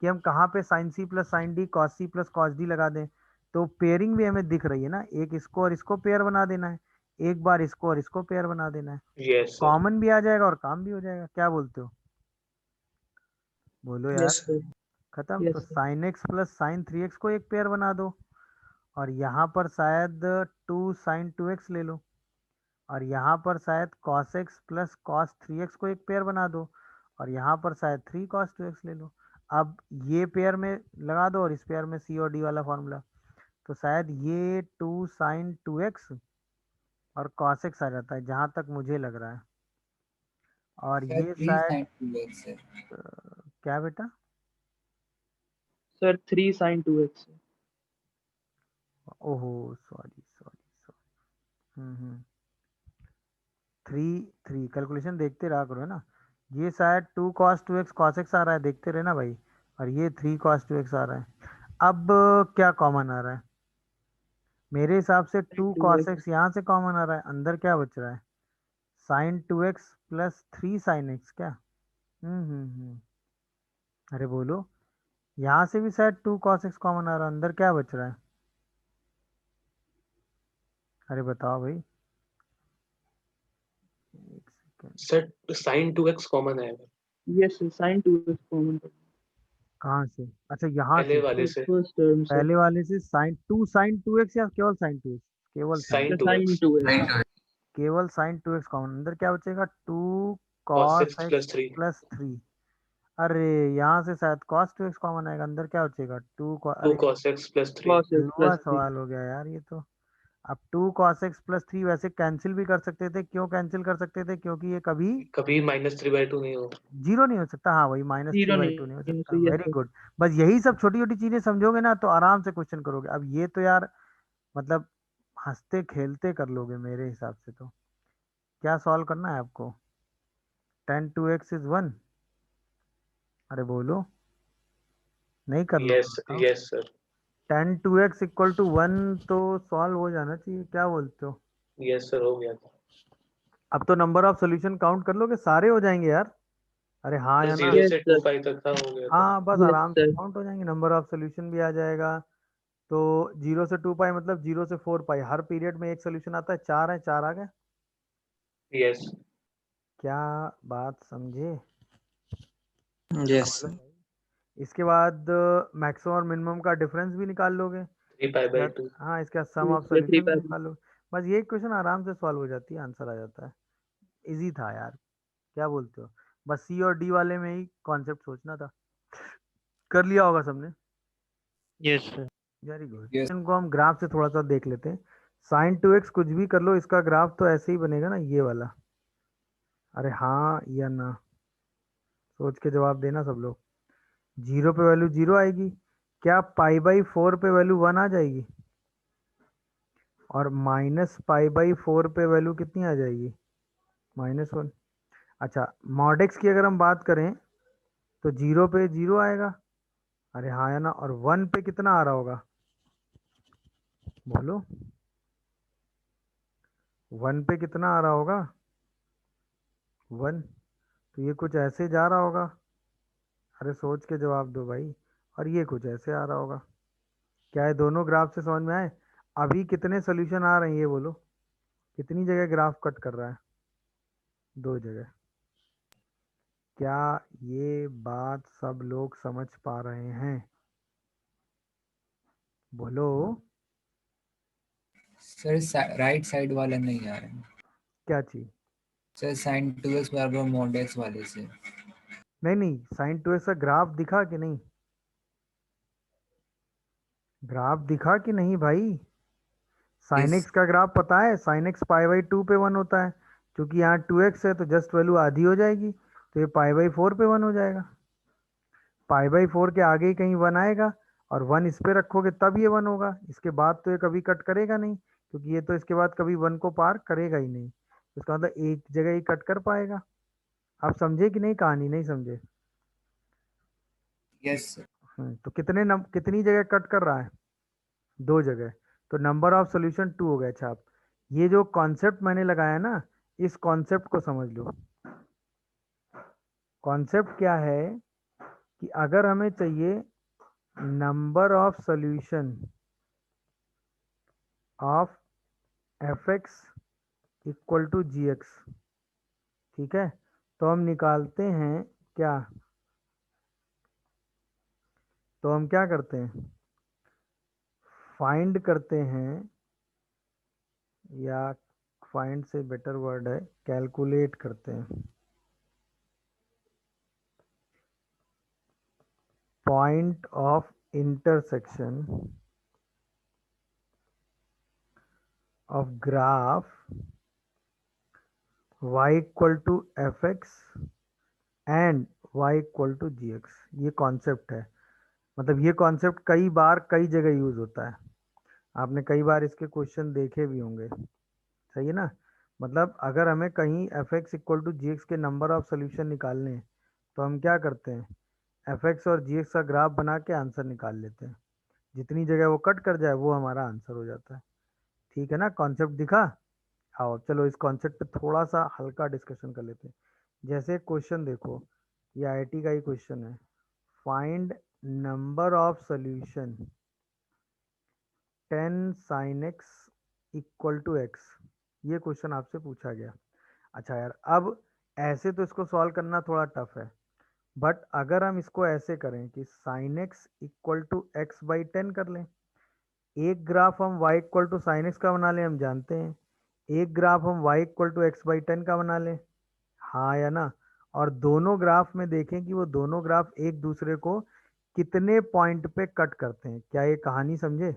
कि हम कहाँ पे sine C plus sine D cos C plus cos D लगा दें, तो पेयरिंग भी हमें दिख रही है ना, एक इसको और इसको पेयर बना देना है, एक बार इसको और इसको पेयर बना देना है, यस सर। कॉमन भी आ जाएगा और काम भी हो जाएगा। क्या बोलते हो? बोलो यार। Yes sir. खत्म। तो yes sir. Sign X plus sign 3x को एक पेयर बना दो, और यहाँ पर शायद 2 साइन 2x ले लो, और यहाँ पर शायद cos x plus cos 3x को एक पेयर बना दो, और यहाँ पर शायद 3 cos 2x ले लो। अब ये पेयर में लगा दो और इस पेयर में c और d वाला फॉर्मूला, तो शायद ये 2 साइन 2x और cos x आ जाता है, जहाँ तक मुझे लग रहा है। और सर ये 3 शायद sin 2x सर। क्या बेटा? Sir 3 sin 2x। ओहो, सॉरी सॉरी सॉरी। 3 कैलकुलेशन देखते रहा करो, है ना। ये शायद 2 cos 2x cos x आ रहा है, देखते रहे ना भाई। और ये 3 cos 2x आ रहा है। अब क्या कॉमन आ रहा है? मेरे हिसाब से 2 sin cos 2x। x यहाँ से कॉमन आ रहा है, अंदर क्या बच रहा है? Sign 2x plus 3 sign x क्या? अरे बोलो, यहाँ से भी शायद 2 cos x कॉमन आ रहा है, अंदर क्या बच रहा है? अरे बताओ भाई, एक second. Sir sine 2x common आएगा yes sir, sin 2x common. कहाँ से? अच्छा, यहाँ पहले से। वाले से। फर्स्ट टर्म से। पहले वाले से साइन 2x या केवल साइन 2x? केवल sign sign sin 2x 2x। केवल साइन 2x कॉमन, अंदर क्या बचेगा? 2 cos cos 6 x plus 3। Plus 3। अरे यहाँ से शायद cos 2x कॉमन आएगा, अंदर क्या बचेगा? 2 2 अरे cos x plus 3। cos x लंबा plus 3। सवाल हो गया यार ये तो। अब 2 cos x प्लस 3 वैसे कैंसिल भी कर सकते थे, क्यों कैंसिल कर सकते थे? क्योंकि ये कभी कभी -3/2 नहीं हो। 0 नहीं हो सकता। हाँ वही, जीरो -3/2 नहीं हो नहीं सकता। सही है वेरी सर। गुड। बस यही सब छोटी छोटी चीजें समझोगे ना तो आराम से क्वेश्चन करोगे। अब ये तो यार मतलब हंसते खेलते कर लोगे मेरे हिसाब से तो। क्या सॉल्व करना है आपको? 10 2x इज 1। अरे बोलो, नहीं कर लोगे? यस बताओ। Yes sir. 10 2x equal to 1 तो सॉल्व हो जाना चाहिए, क्या बोलते हो? यस सर, हो गया था। अब तो नंबर ऑफ सॉल्यूशन काउंट कर लोगे, सारे हो जाएंगे यार। अरे हाँ या ना? 0 Yes, से sir. 2 पाई तक था, हो गया था। हाँ बस Yes, आराम से sir. काउंट हो जाएंगे, नंबर ऑफ सोल्यूशन भी आ जाएगा। तो 0 से 2 पाई मतलब 0 से 4 पाई, हर पीरियड में एक सोल्यूशन आता है, 4 है, 4 आ गए। यस। क्या बात समझे? Yes. बोलो भाई। इसके बाद मैक्सिमम और मिनिमम का डिफरेंस भी निकाल लोगे। 3 पाई इसके बाई बाद 2। हाँ, इसके बाद सम Yes, ऑफ sir. 3 सोल्यूशन भी by निकाल लो। बस ये क्वेश्चन आराम से सॉल्व हो जाती है, आंसर आ जाता है। इजी था यार, क्या बोलते हो? बस सी और डी वाले में ही कॉन्सेप्ट सोचना था। कर लिया होगा सबने? Yes sir. Very good. Yes. इनको हम ग्राफ से थोड़ा सा देख लेते हैं। साइन 2x कुछ भी कर लो, इसका ग्राफ तो ऐसे ही बनेगा ना, ये वाला। अरे हाँ या ना, सोच के जवाब देना सब लोग। 0 पे वैल्यू 0 आएगी, क्या पाई बाई 4 पे वैल्यू 1 आ जाएगी? और माइनस पाई बाई 4 पे वैल्यू कितनी आ जाएगी? -1। अच्छा, मॉड एक्स की अगर हम बात करें तो 0 पे 0 आएगा। अरे हाँ या ना? और 1 पे कितना आ रहा होगा, बोलो? 1 पे कितना आ रहा होगा? 1। तो ये कुछ ऐसे जा रहा होगा। अरे सोच के जवाब दो भाई। और ये कुछ ऐसे आ रहा होगा। क्या है, दोनों ग्राफ से समझ में आए? अभी कितने सोल्यूशन आ रहे हैं ये बोलो? कितनी जगह ग्राफ कट कर रहा है? 2 जगह। क्या ये बात सब लोग समझ पा रहे हैं? बोलो। सर राइट साइड वाला नहीं आ रहा है क्या चीज? सर, साइन 2x बराबर मॉड x वाले से। नहीं नहीं, साइन 2x का ग्राफ दिखा कि नहीं? ग्राफ दिखा कि नहीं भाई? Sine Yes. एक्स का ग्राफ पता है, साइन एक्स पाई बाई 2 पे 1 होता है। क्योंकि यहाँ 2x है तो जस्ट वैल्यू आधी हो जाएगी, तो ये पाई बाई 4 पे 1 हो जाएगा। पाई बाई 4 के आगे ही कहीं 1 आएगा, और 1 इस पे रखोगे तब ये 1 होगा। इसके बाद तो ये कभी कट करेगा नहीं, क्योंकि ये तो इसके बाद कभी 1 को पार करेगा ही नहीं। इसका मतलब एक जगह ही कट कर पाएगा। आप समझे कि नहीं कहानी? नहीं समझे? Yes, sir. तो कितनी जगह कट कर रहा है? 2 जगह। तो नंबर ऑफ सोल्यूशन 2 हो गया। अच्छा, आप ये जो कॉन्सेप्ट मैंने लगाया ना, इस कॉन्सेप्ट को समझ लो। कॉन्सेप्ट क्या है कि अगर हमें चाहिए number of solution of F X equal to G X, ठीक है, तो हम निकालते हैं क्या? तो हम क्या करते हैं? फाइंड करते हैं, या फाइंड से बेटर वर्ड है कैलकुलेट करते हैं, point of intersection of graph y equal to F X and y equal to G X. ये कॉन्सेप्ट है। मतलब ये कॉन्सेप्ट कई बार कई जगह यूज होता है, आपने कई बार इसके क्वेश्चन देखे भी होंगे। सही है ना? मतलब अगर हमें कहीं F X equal to G X के नंबर ऑफ सोल्यूशन निकालने हैं, तो हम क्या करते हैं? एफ एक्स और जी एक्स का ग्राफ बना के आंसर निकाल लेते हैं। जितनी जगह वो कट कर जाए वो हमारा आंसर हो जाता है। ठीक है ना? कॉन्सेप्ट दिखा? आओ चलो इस कॉन्सेप्ट पे थोड़ा सा हल्का डिस्कशन कर लेते हैं। जैसे क्वेश्चन देखो, ये आईआईटी का ही क्वेश्चन है। Find number of solution 10 sin x equal to X. ये क्वेश्चन आपसे पूछा गया। अच्छा यार, अब ऐसे तो इसको सॉल्व करना थोड़ा टफ है, बट अगर हम इसको ऐसे करें कि sin x equal to X by 10 कर लें। एक ग्राफ हम y equal to sine X का बना लें, हम जानते हैं। एक ग्राफ हम y equal to X by 10 का बना लें, हाँ या ना? और दोनों ग्राफ में देखें कि वो दोनों ग्राफ एक दूसरे को कितने पॉइंट पे कट करते हैं। क्या ये कहानी समझे?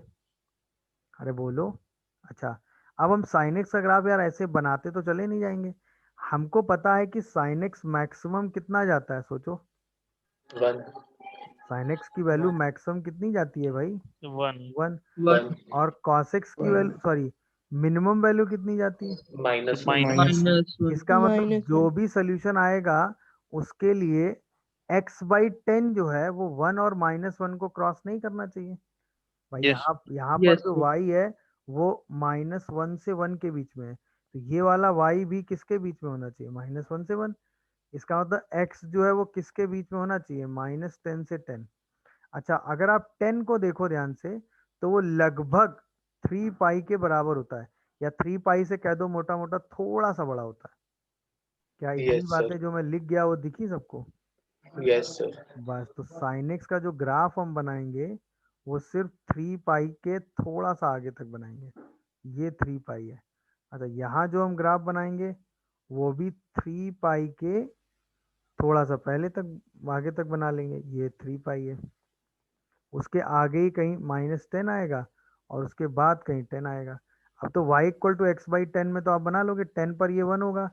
अरे बोलो। अच्छा, अब हम साइन एक्स का ग्राफ यार ऐसे बनाते तो चले नहीं जाएंगे। हमको पता है कि साइन एक्स मैक्सिमम कितना जाता है, सोचो। 1 साइन एक्स की वैल्यू मैक्सिमम कितनी जाती है भाई? 1। 1। 1 और कॉस एक्स की वैल्यू, सॉरी, मिनिमम वैल्यू कितनी जाती है? -1 -1. इसका मतलब जो भी सोल्यूशन आएगा उसके लिए x बाई 10 जो है वो 1 और -1 को क्रॉस नहीं करना चाहिए भाई। यस। यहाँ पर Yes, जो sir. y है वो -1 से 1 के बीच में है, तो ये वाला y भी किसके बीच में होना चाहिए? -1 से 1। इसका मतलब x जो है वो किसके बीच में होना चाहिए, -10 से 10। अच्छा, अगर आप 10 को देखो ध्यान से तो वो लगभग 3 पाई के बराबर होता है, या 3 पाई से कह दो मोटा मोटा थोड़ा सा बड़ा होता है। क्या इतनी यस बातें सर, जो मैं लिख गया वो दिखी सबको? यस सर, बस, तो sin x का जो ग्राफ हम बनाएंगे वो सिर्फ 3 पाई के थोड़ा सा आगे तक बनाएंगे, ये 3 पाई है। अच्छा, यहाँ जो हम ग्राफ बनाएंगे वो भी 3 पाई के थोड़ा सा पहले तक आगे तक बना लेंगे, ये 3 पाई है। उसके आगे ही कहीं -10 आएगा और उसके बाद कहीं 10 आएगा। अब तो y equal to X by 10 में तो आप बना लोगे, 10 पर ये 1 होगा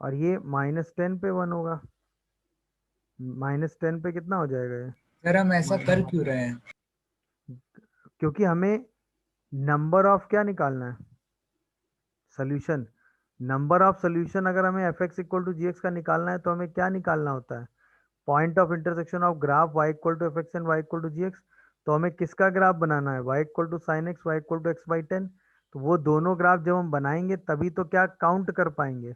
और ये -10 पे 1 होगा। -10 पे कितना हो जाएगा ये? सर हम ऐसा कर क्यों रहे हैं? क्योंकि हमें नंबर ऑफ क्या निकालना है, सोल्यूशन। नंबर ऑफ सोल्यूशन अगर हमें F X equal to G X का निकालना है तो हमें क्या निकालना होता है, point of intersection of graph y equal to F X and y equal to G X. तो हमें किसका ग्राफ बनाना है, y equal to sine X, y equal to X by 10। तो वो दोनों ग्राफ जब हम बनाएंगे तभी तो क्या काउंट कर पाएंगे,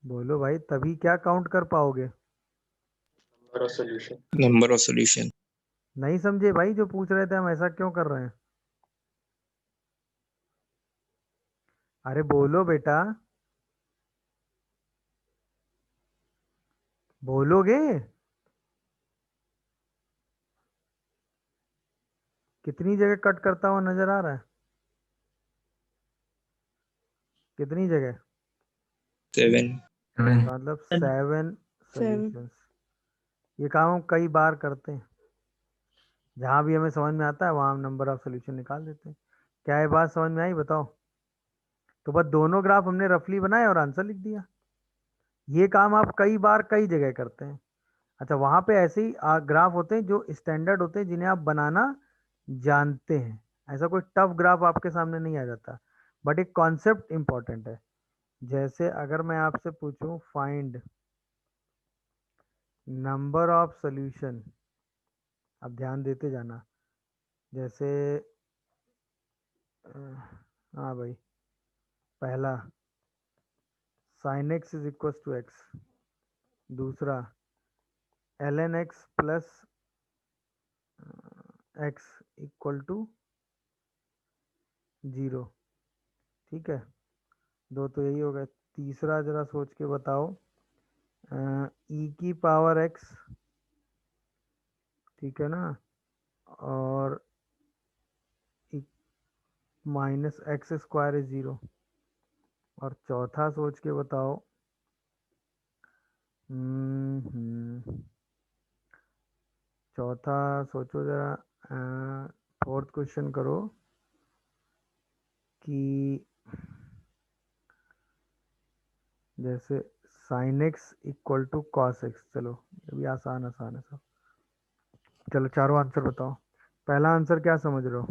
बोलो भाई, तभी क्या काउंट कर पाओगे? Number of solution. Number of solution. नहीं समझे भाई जो पूछ रहे थे हम ऐसा क्यों कर रहे हैं? अरे बोलो बेटा, बोलोगे? कितनी जगह कट करता हुआ नजर आ रहा है, कितनी जगह? 7. मतलब 7 सॉल्यूशंस। ये काम हम कई बार करते हैं, जहां भी हमें समझ में आता है वहां हम नंबर ऑफ सोल्यूशन निकाल देते हैं। क्या ये बात समझ में आई, बताओ? तो बस दोनों ग्राफ हमने रफली बनाए और आंसर लिख दिया। ये काम आप कई बार कई जगह करते हैं। अच्छा, वहां पे ऐसे ही ग्राफ होते हैं जो स्टैंडर्ड होते हैं, जिन्हें आप बनाना जानते हैं। ऐसा कोई टफ ग्राफ आपके सामने नहीं आ जाता, बट एक कॉन्सेप्ट इंपॉर्टेंट है। जैसे अगर मैं आपसे पूछूं फाइंड नंबर ऑफ सोल्यूशन, अब ध्यान देते जाना। जैसे हाँ भाई, पहला sin x is equal to X, दूसरा ln x plus X equal to 0। ठीक है, दो तो यही हो गया। तीसरा जरा सोच के बताओ, e की पावर x, ठीक है ना, और माइनस एक्स स्क्वायर इज 0। और चौथा सोच के बताओ, चौथा सोचो जरा, फोर्थ क्वेश्चन करो कि जैसे sin x equal to cos x। चलो ये भी आसान आसान है सब। चलो चारों आंसर बताओ। पहला आंसर क्या समझ रहे हो?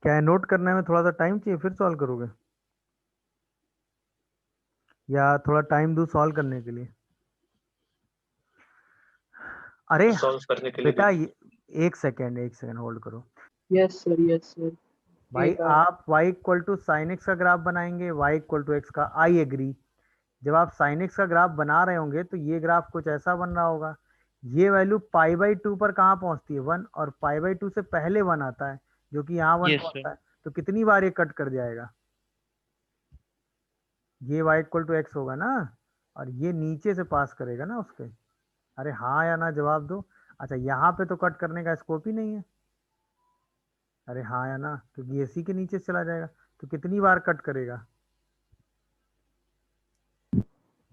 क्या है, नोट करने में थोड़ा सा टाइम चाहिए फिर सॉल्व करोगे, या थोड़ा टाइम दूँ सॉल्व करने के लिए? अरे सॉल्व करने के लिए बेटा भी। एक सेकेंड होल्ड करो। Yes sir, yes sir. भाई आप y equal to sine X का ग्राफ बनाएंगे, y इक्वल टू एक्स का, आई एग्री। जब आप साइन एक्स का ग्राफ बना रहे होंगे तो ये ग्राफ कुछ ऐसा बन रहा होगा। ये वैल्यू पाई बाई 2 पर कहाँ पहुंचती है, 1, और पाई बाई 2 से पहले 1 आता है, जो कि यहाँ 1 यस सर। पहुंचता है। तो कितनी बार ये कट कर जाएगा, ये y इक्वल टू एक्स होगा ना, और ये नीचे से पास करेगा ना उसके। अरे हाँ या ना जवाब दो। अच्छा, यहाँ पे तो कट करने का स्कोप ही नहीं है। अरे हाँ या ना, क्योंकि ये इसी के नीचे चला जाएगा। तो कितनी बार कट करेगा?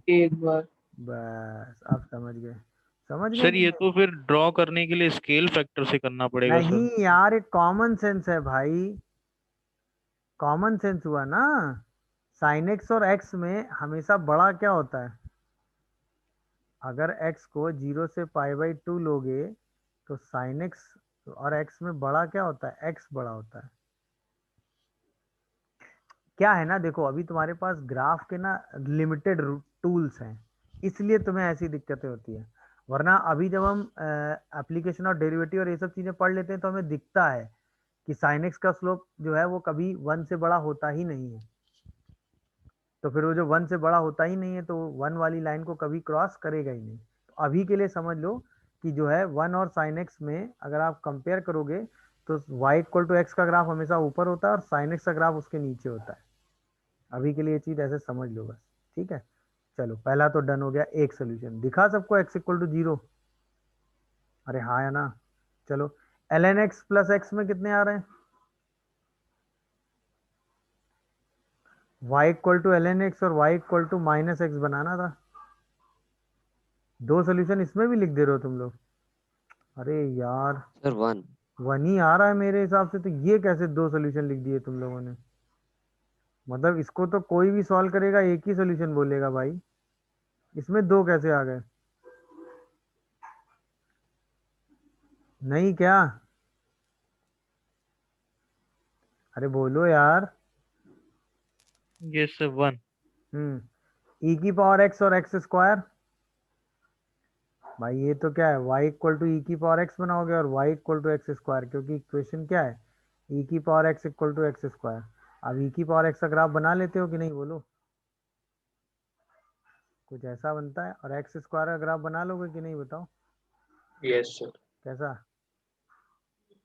एक बार। बस आप समझ गए, समझ गए सर कि ये नहीं? तो फिर ड्रॉ करने के लिए स्केल फैक्टर से करना पड़ेगा सर। नहीं यार, एक कॉमन सेंस है भाई, कॉमन सेंस हुआ ना। साइन एक्स और एक्स में हमेशा बड़ा क्या होता है, अगर x को 0 से पाई बाई 2 लोगे तो साइन एक्स और x में बड़ा क्या होता है, x बड़ा होता है। क्या है ना, देखो अभी तुम्हारे पास ग्राफ के ना लिमिटेड टूल्स हैं, इसलिए तुम्हें ऐसी दिक्कतें होती है। वरना अभी जब हम एप्लीकेशन और डेरिवेटिव और ये सब चीजें पढ़ लेते हैं तो हमें दिखता है कि साइन एक्स का स्लोप जो है वो कभी 1 से बड़ा होता ही नहीं है। तो फिर वो जो 1 से बड़ा होता ही नहीं है तो 1 वाली लाइन को कभी क्रॉस करेगा ही नहीं। तो अभी के लिए समझ लो कि जो है 1 और साइन एक्स में अगर आप कंपेयर करोगे तो y इक्वल टू एक्स का ग्राफ हमेशा ऊपर होता है और साइन एक्स का ग्राफ उसके नीचे होता है। अभी के लिए ये चीज ऐसे समझ लो बस, ठीक है। चलो पहला तो डन हो गया, एक सोल्यूशन दिखा सबको x इक्वल टू 0। अरे हाँ या ना। चलो ln x प्लस एक्स में कितने आ रहे हैं? y equal to ln x और y equal to minus x बनाना था। दो सोल्यूशन इसमें भी लिख दे रहे हो तुम लोग। अरे यार सर 1। 1 ही आ रहा है मेरे हिसाब से, तो ये कैसे दो सोल्यूशन लिख दिए तुम लोगों ने? मतलब इसको तो कोई भी सॉल्व करेगा एक ही सोल्यूशन बोलेगा भाई, इसमें दो कैसे आ गए? नहीं क्या? अरे बोलो यार। yes sir 1 ई की पावर एक्स और एक्स स्क्वायर। भाई ये तो क्या है, y इक्वल टू ई की पावर एक्स बनाओगे और y equal to X square, क्योंकि इक्वेशन क्या है, ई की power X equal to X square. अब ई की पावर एक्स का ग्राफ बना लेते हो कि नहीं बोलो? कुछ ऐसा बनता है। और एक्स स्क्वायर का ग्राफ बना लोगे कि नहीं बताओ? Yes, sir. कैसा?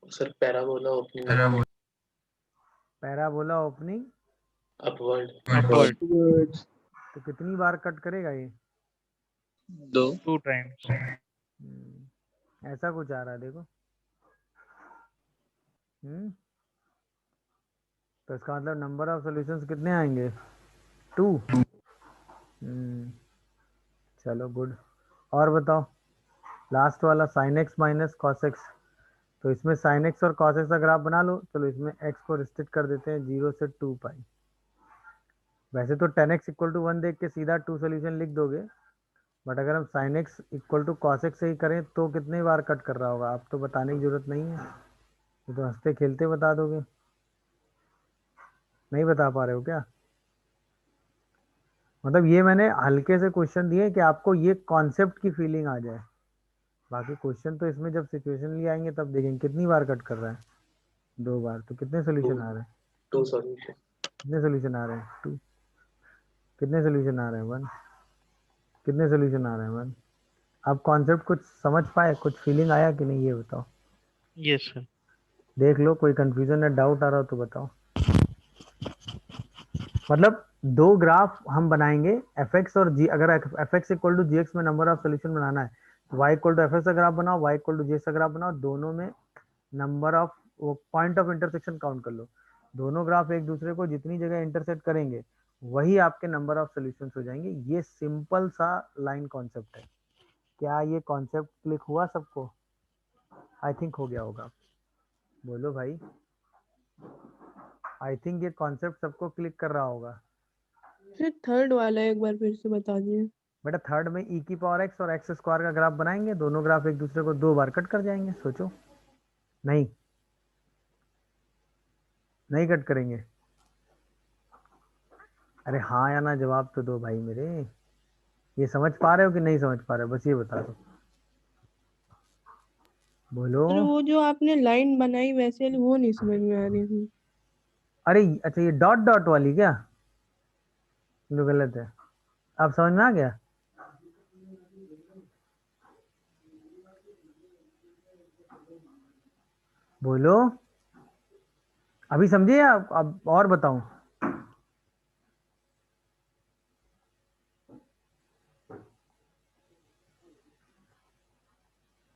Sir, parabola opening parabola opening upward. upward Words. तो कितनी बार कट करेगा ये? 2. 2 times ऐसा कुछ आ रहा है देखो। तो इसका मतलब नंबर ऑफ सॉल्यूशंस कितने आएंगे? 2। चलो गुड। और बताओ लास्ट वाला sine x minus cos x. तो इसमें साइन एक्स और कॉस एक्स का ग्राफ बना लो। चलो इसमें एक्स को रिस्ट्रिक्ट कर देते हैं 0 से 2 पाई। वैसे तो टेन एक्स इक्वल टू 1 देख के सीधा 2 सोल्यूशन लिख दोगे, बट अगर हम sine x equal to cos X से ही करें तो कितने बार कट कर रहा होगा? आप तो बताने की जरूरत नहीं है, ये तो हंसते खेलते बता दोगे। नहीं बता पा रहे हो क्या? मतलब ये मैंने हल्के से क्वेश्चन दिए कि आपको ये कॉन्सेप्ट की फीलिंग आ जाए। बाकी क्वेश्चन तो इसमें जब सिचुएशन ले आएंगे तब देखेंगे कितनी बार कट कर रहा है। 2 बार। तो कितने सोल्यूशन आ रहे हैं? 2 solution. कितने सोल्यूशन आ रहे हैं? 2। कितने सोल्यूशन आ रहे हैं? 1। कितने सोल्यूशन आ रहे हैं? 1। आप कॉन्सेप्ट कुछ समझ पाए, कुछ फीलिंग आया कि नहीं ये बताओ? yes sir देख लो कोई कंफ्यूजन या डाउट आ रहा हो तो बताओ। मतलब दो ग्राफ हम बनाएंगे एफ एक्स और जी। अगर F X equal to G X में नंबर ऑफ सोल्यूशन बनाना है तो Y equal to F X का ग्राफ बनाओ, Y equal to G X का ग्राफ बनाओ, दोनों में नंबर ऑफ वो पॉइंट ऑफ इंटरसेक्शन काउंट कर लो। दोनों ग्राफ एक दूसरे को जितनी जगह इंटरसेक्ट करेंगे वही आपके नंबर ऑफ सोल्यूशन हो जाएंगे। ये सिंपल सा लाइन कॉन्सेप्ट है। क्या ये कॉन्सेप्ट क्लिक हुआ सबको? आई थिंक हो गया होगा। बोलो भाई। आई थिंक ये कॉन्सेप्ट सबको क्लिक कर रहा होगा। सर थर्ड वाला एक बार फिर से बता दिए। बेटा थर्ड में ई की पावर एक्स और एक्स स्क्वायर का ग्राफ बनाएंगे, दोनों ग्राफ एक दूसरे को 2 बार कट कर जाएंगे। सोचो। नहीं, नहीं कट करेंगे। अरे हाँ या ना जवाब तो दो भाई मेरे। ये समझ पा रहे हो कि नहीं समझ पा रहे हो? बस ये बता दो। बोलो। सर वो जो आपने लाइन बनाई वैसे वाली वो नहीं समझ में आ रही थी। अरे अच्छा ये डॉट डॉट वाली क्या जो गलत है? आप समझ में आ गया? बोलो। अभी समझे या अब और बताऊं?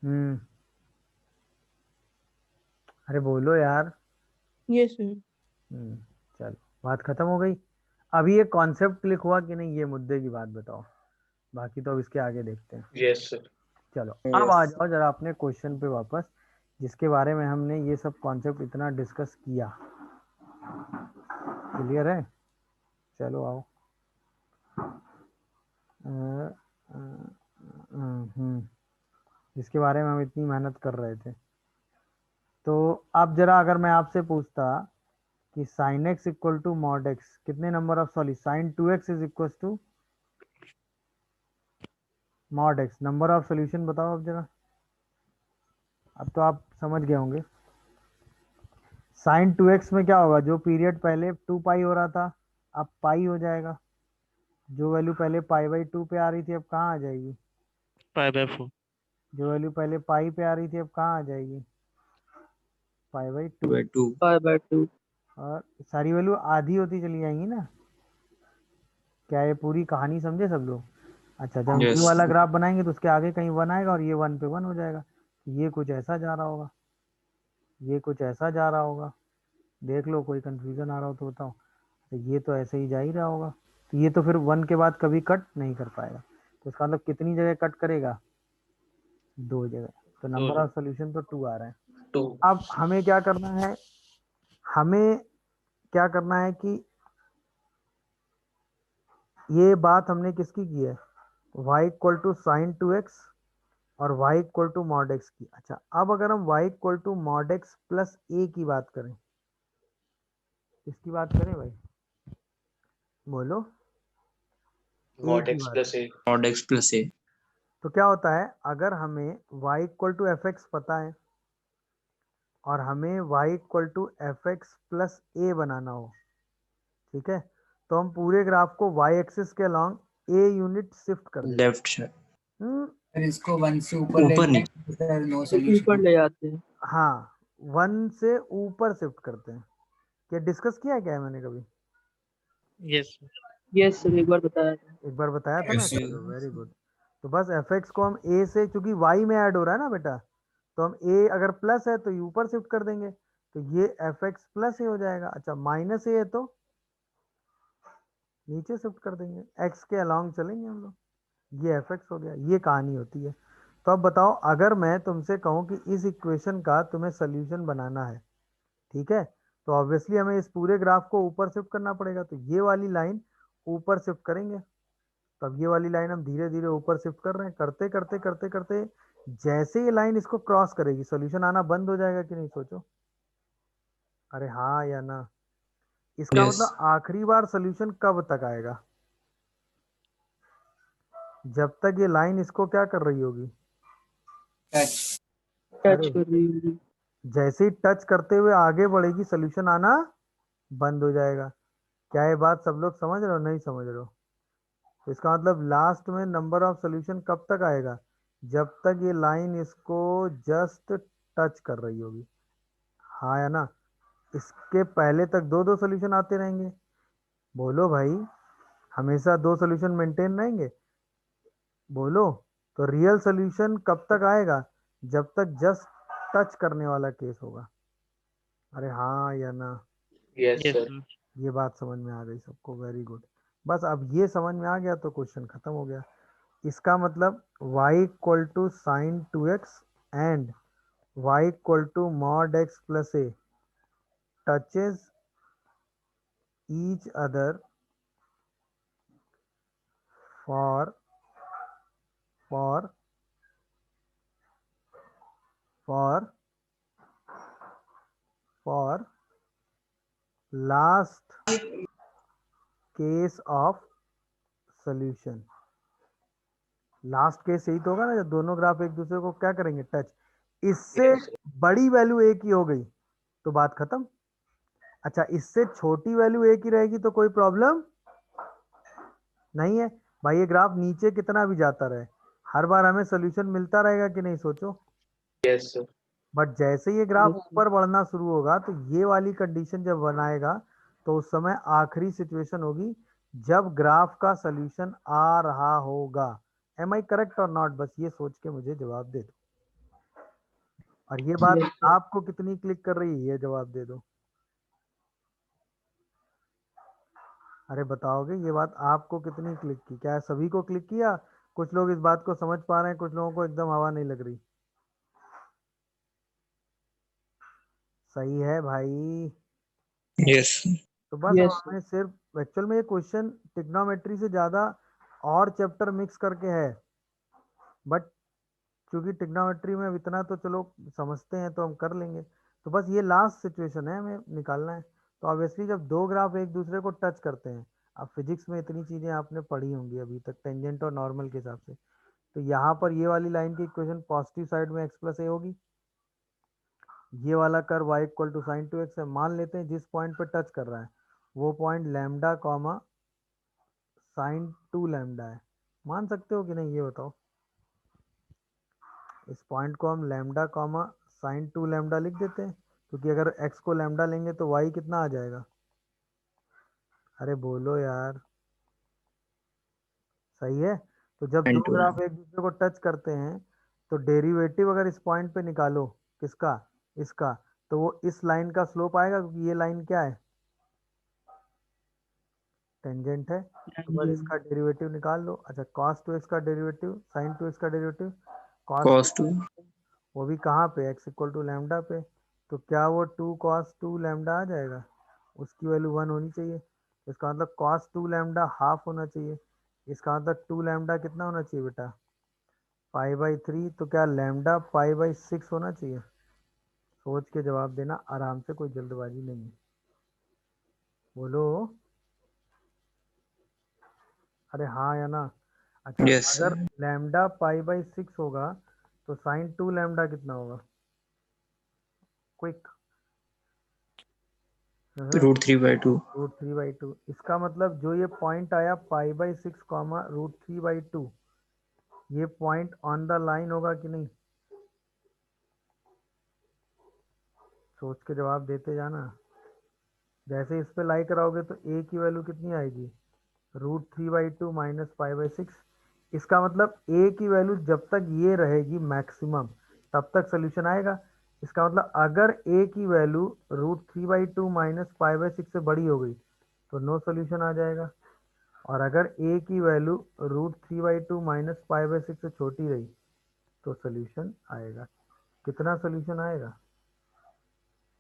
हम्म। अरे बोलो यार। Yes sir. चलो बात खत्म हो गई। अभी ये कॉन्सेप्ट क्लिक हुआ कि नहीं ये मुद्दे की बात बताओ। बाकी तो अब इसके आगे देखते हैं। Yes, sir. चलो अब आ जाओ जरा अपने क्वेश्चन पे वापस, जिसके बारे में हमने ये सब कॉन्सेप्ट इतना डिस्कस किया। क्लियर है? चलो आओ। जिसके बारे में हम इतनी मेहनत कर रहे थे। तो अब जरा अगर मैं आपसे पूछता कि sine x equal to mod x कितने number of sorry sine 2x is equal to mod x, number of solution बताओ अब जरा। अब तो आप समझ गए होंगे। साइन 2x में क्या होगा, जो पीरियड पहले 2 पाई हो रहा था अब पाई हो जाएगा। जो वैल्यू पहले π/2 पे आ रही थी अब कहाँ आ जाएगी? π/4 जो वैल्यू पहले पाई पे आ रही थी अब कहाँ आ जाएगी? π/2। 2 5/2। और सारी वैल्यू आधी होती चली जाएंगी ना। क्या ये पूरी कहानी समझे सब लोग? अच्छा, जब हम ये यस वाला ग्राफ बनाएंगे तो उसके आगे कहीं 1 आएगा और ये 1 पे 1 हो जाएगा। ये कुछ ऐसा जा रहा होगा, ये कुछ ऐसा जा रहा होगा। देख लो, कोई कंफ्यूजन आ रहा हो तो बताओ। तो ये तो ऐसे ही जा ही रहा होगा, तो ये तो फिर 1 के बाद कभी कट नहीं कर पाएगा। तो इसका मतलब कितनी जगह कट करेगा? 2 जगह। तो नंबर ऑफ सोल्यूशन तो 2 आ रहा है। 2 अब हमें क्या करना है? हमें क्या करना है कि ये बात हमने किसकी की है? y equal to sine 2x और y equal to mod x की। अच्छा, अब अगर हम y equal to mod x plus a की बात करें, किसकी बात करें भाई? बोलो। a मॉड की एक्स बात। Plus A mod x plus a तो क्या होता है, अगर हमें y equal to F x पता है और हमें y equal to F x plus a बनाना हो, ठीक है, तो हम पूरे ग्राफ को y एक्सिस के अलॉन्ग a यूनिट शिफ्ट कर देते लेफ्ट साइड हैं। सर इसको 1 से ऊपर ले ऊपर नहीं जाएंगे सर, नो ऊपर सोल्यूशन। ले जाते हैं। हाँ, 1 से ऊपर शिफ्ट करते हैं। क्या डिस्कस किया है क्या है मैंने कभी? यस यस सर, एक बार बताया था। एक बार बताया था ना? Yes. चलो वेरी गुड। तो बस एफ एक्स को हम ए से, चूंकि वाई में ऐड हो रहा है ना बेटा, तो हम ए अगर प्लस है तो ये ऊपर शिफ्ट कर देंगे, तो ये एफ एक्स प्लस ए हो जाएगा। अच्छा, माइनस ए है तो नीचे शिफ्ट कर देंगे, एक्स के अलॉन्ग चलेंगे हम लोग। ये एफ एक्स हो गया, ये कहानी होती है। तो अब बताओ, अगर मैं तुमसे कहूँ कि इस इक्वेशन का तुम्हें सोल्यूशन बनाना है, ठीक है, तो ऑब्वियसली हमें इस पूरे ग्राफ को ऊपर शिफ्ट करना पड़ेगा। तो ये वाली लाइन ऊपर शिफ्ट करेंगे। तो अब ये वाली लाइन हम धीरे धीरे ऊपर शिफ्ट कर रहे हैं, करते करते करते करते जैसे ये लाइन इसको क्रॉस करेगी, सॉल्यूशन आना बंद हो जाएगा कि नहीं? सोचो। अरे हाँ या ना? इसका Yes. मतलब आखिरी बार सॉल्यूशन कब तक आएगा? जब तक ये लाइन इसको क्या कर रही होगी? टच। टच अरे, कर रही होगी। जैसे ही टच करते हुए आगे बढ़ेगी, सॉल्यूशन आना बंद हो जाएगा। क्या ये बात सब लोग समझ रहे हो, नहीं समझ रहे हो? तो इसका मतलब लास्ट में नंबर ऑफ सॉल्यूशन कब तक आएगा? जब तक ये लाइन इसको जस्ट टच कर रही होगी। हाँ या ना? इसके पहले तक दो दो सोल्यूशन आते रहेंगे। बोलो भाई, हमेशा दो सोल्यूशन मेंटेन रहेंगे? बोलो। तो रियल सोल्यूशन कब तक आएगा? जब तक जस्ट टच करने वाला केस होगा। अरे हाँ या ना? Yes yes sir. ये बात समझ में आ गई सबको? Very good. बस अब ये समझ में आ गया तो क्वेश्चन खत्म हो गया। इसका मतलब y equal to sine 2x and y equal to mod x plus A touches each other for for for for last case of solution। Last case यही तो होगा ना, जब दोनों ग्राफ एक दूसरे को क्या करेंगे? टच। इससे यस बड़ी वैल्यू एक ही हो गई तो बात खत्म। अच्छा, इससे छोटी वैल्यू एक ही रहेगी तो कोई प्रॉब्लम नहीं है भाई। ये ग्राफ नीचे कितना भी जाता रहे, हर बार हमें सोल्यूशन मिलता रहेगा कि नहीं? सोचो। Yes sir. बट जैसे ये ग्राफ यस सर। ऊपर बढ़ना शुरू होगा तो ये वाली कंडीशन जब बनाएगा तो उस समय आखिरी सिचुएशन होगी जब ग्राफ का सोल्यूशन आ रहा होगा। एम आई करेक्ट और नॉट? बस ये सोच के मुझे जवाब दे दो। और ये बात यस सर। आपको कितनी क्लिक कर रही है, ये जवाब दे दो। अरे बताओगे, ये बात आपको कितनी क्लिक की? क्या सभी को क्लिक किया? कुछ लोग इस बात को समझ पा रहे हैं, कुछ लोगों को एकदम हवा नहीं लग रही। सही है भाई। Yes. तो बस अब यस सर। हमें सिर्फ, एक्चुअल में ये क्वेश्चन ट्रिग्नोमेट्री से ज़्यादा और चैप्टर मिक्स करके है, बट क्योंकि ट्रिग्नोमेट्री में अब इतना तो चलो समझते हैं तो हम कर लेंगे। तो बस ये लास्ट सिचुएशन है, हमें निकालना है। तो ऑब्वियसली जब दो ग्राफ एक दूसरे को टच करते हैं, अब फिजिक्स में इतनी चीज़ें आपने पढ़ी होंगी अभी तक टेंजेंट और नॉर्मल के हिसाब से, तो यहाँ पर ये वाली लाइन की इक्वेशन पॉजिटिव साइड में एक्स प्लस ए होगी। ये वाला कर y equal to sine 2x है। मान लेते हैं जिस पॉइंट पे टच कर रहा है वो point lambda comma sign 2 lambda है, मान सकते हो कि नहीं ये बताओ। इस पॉइंट को हम लैम्डा कॉमा साइन 2 लैम्डा लिख देते हैं, क्योंकि अगर x को लैम्डा लेंगे तो y कितना आ जाएगा। अरे बोलो यार, सही है। तो जब दो 92 ग्राफ एक दूसरे को टच करते हैं तो डेरिवेटिव अगर इस पॉइंट पे निकालो, किसका, इसका, तो वो इस लाइन का स्लोप आएगा, क्योंकि ये लाइन क्या है, टेंजेंट है। तो बस इसका डेरिवेटिव निकाल लो। अच्छा, cos 2x का डेरिवेटिव, sin 2x का डेरिवेटिव, cos cos 2 वो भी कहाँ पे, x इक्वल टू लैम्डा पे। तो क्या वो 2 cos 2 लैम्डा आ जाएगा, उसकी वैल्यू 1 होनी चाहिए। इसका मतलब cos 2 लैम्डा हाफ होना चाहिए। इसका मतलब 2 लैम्डा कितना होना चाहिए बेटा, पाई/3। तो क्या लैम्डा पाई/6 होना चाहिए। सोच के जवाब देना आराम से, कोई जल्दबाजी नहीं है। बोलो, अरे हाँ या ना। अच्छा, yes अगर लैम्डा पाई/6 होगा तो साइन 2 लैम्डा कितना होगा, क्विक। √3/2 √3/2। इसका मतलब जो ये पॉइंट आया पाई/6 कॉमा √3/2, ये पॉइंट ऑन द लाइन होगा कि नहीं। सोच के जवाब देते जाना। जैसे इस पे लाई कराओगे तो a की वैल्यू कितनी आएगी, √3/2 माइनस पाई/6। इसका मतलब a की वैल्यू जब तक ये रहेगी मैक्सिमम, तब तक सोल्यूशन आएगा। इसका मतलब अगर a की वैल्यू √3/2 माइनस पाई/6 से बड़ी हो गई तो नो सोल्यूशन आ जाएगा। और अगर a की वैल्यू √3/2 माइनस पाई/6 से छोटी रही तो सोल्यूशन आएगा। कितना सोल्यूशन आएगा,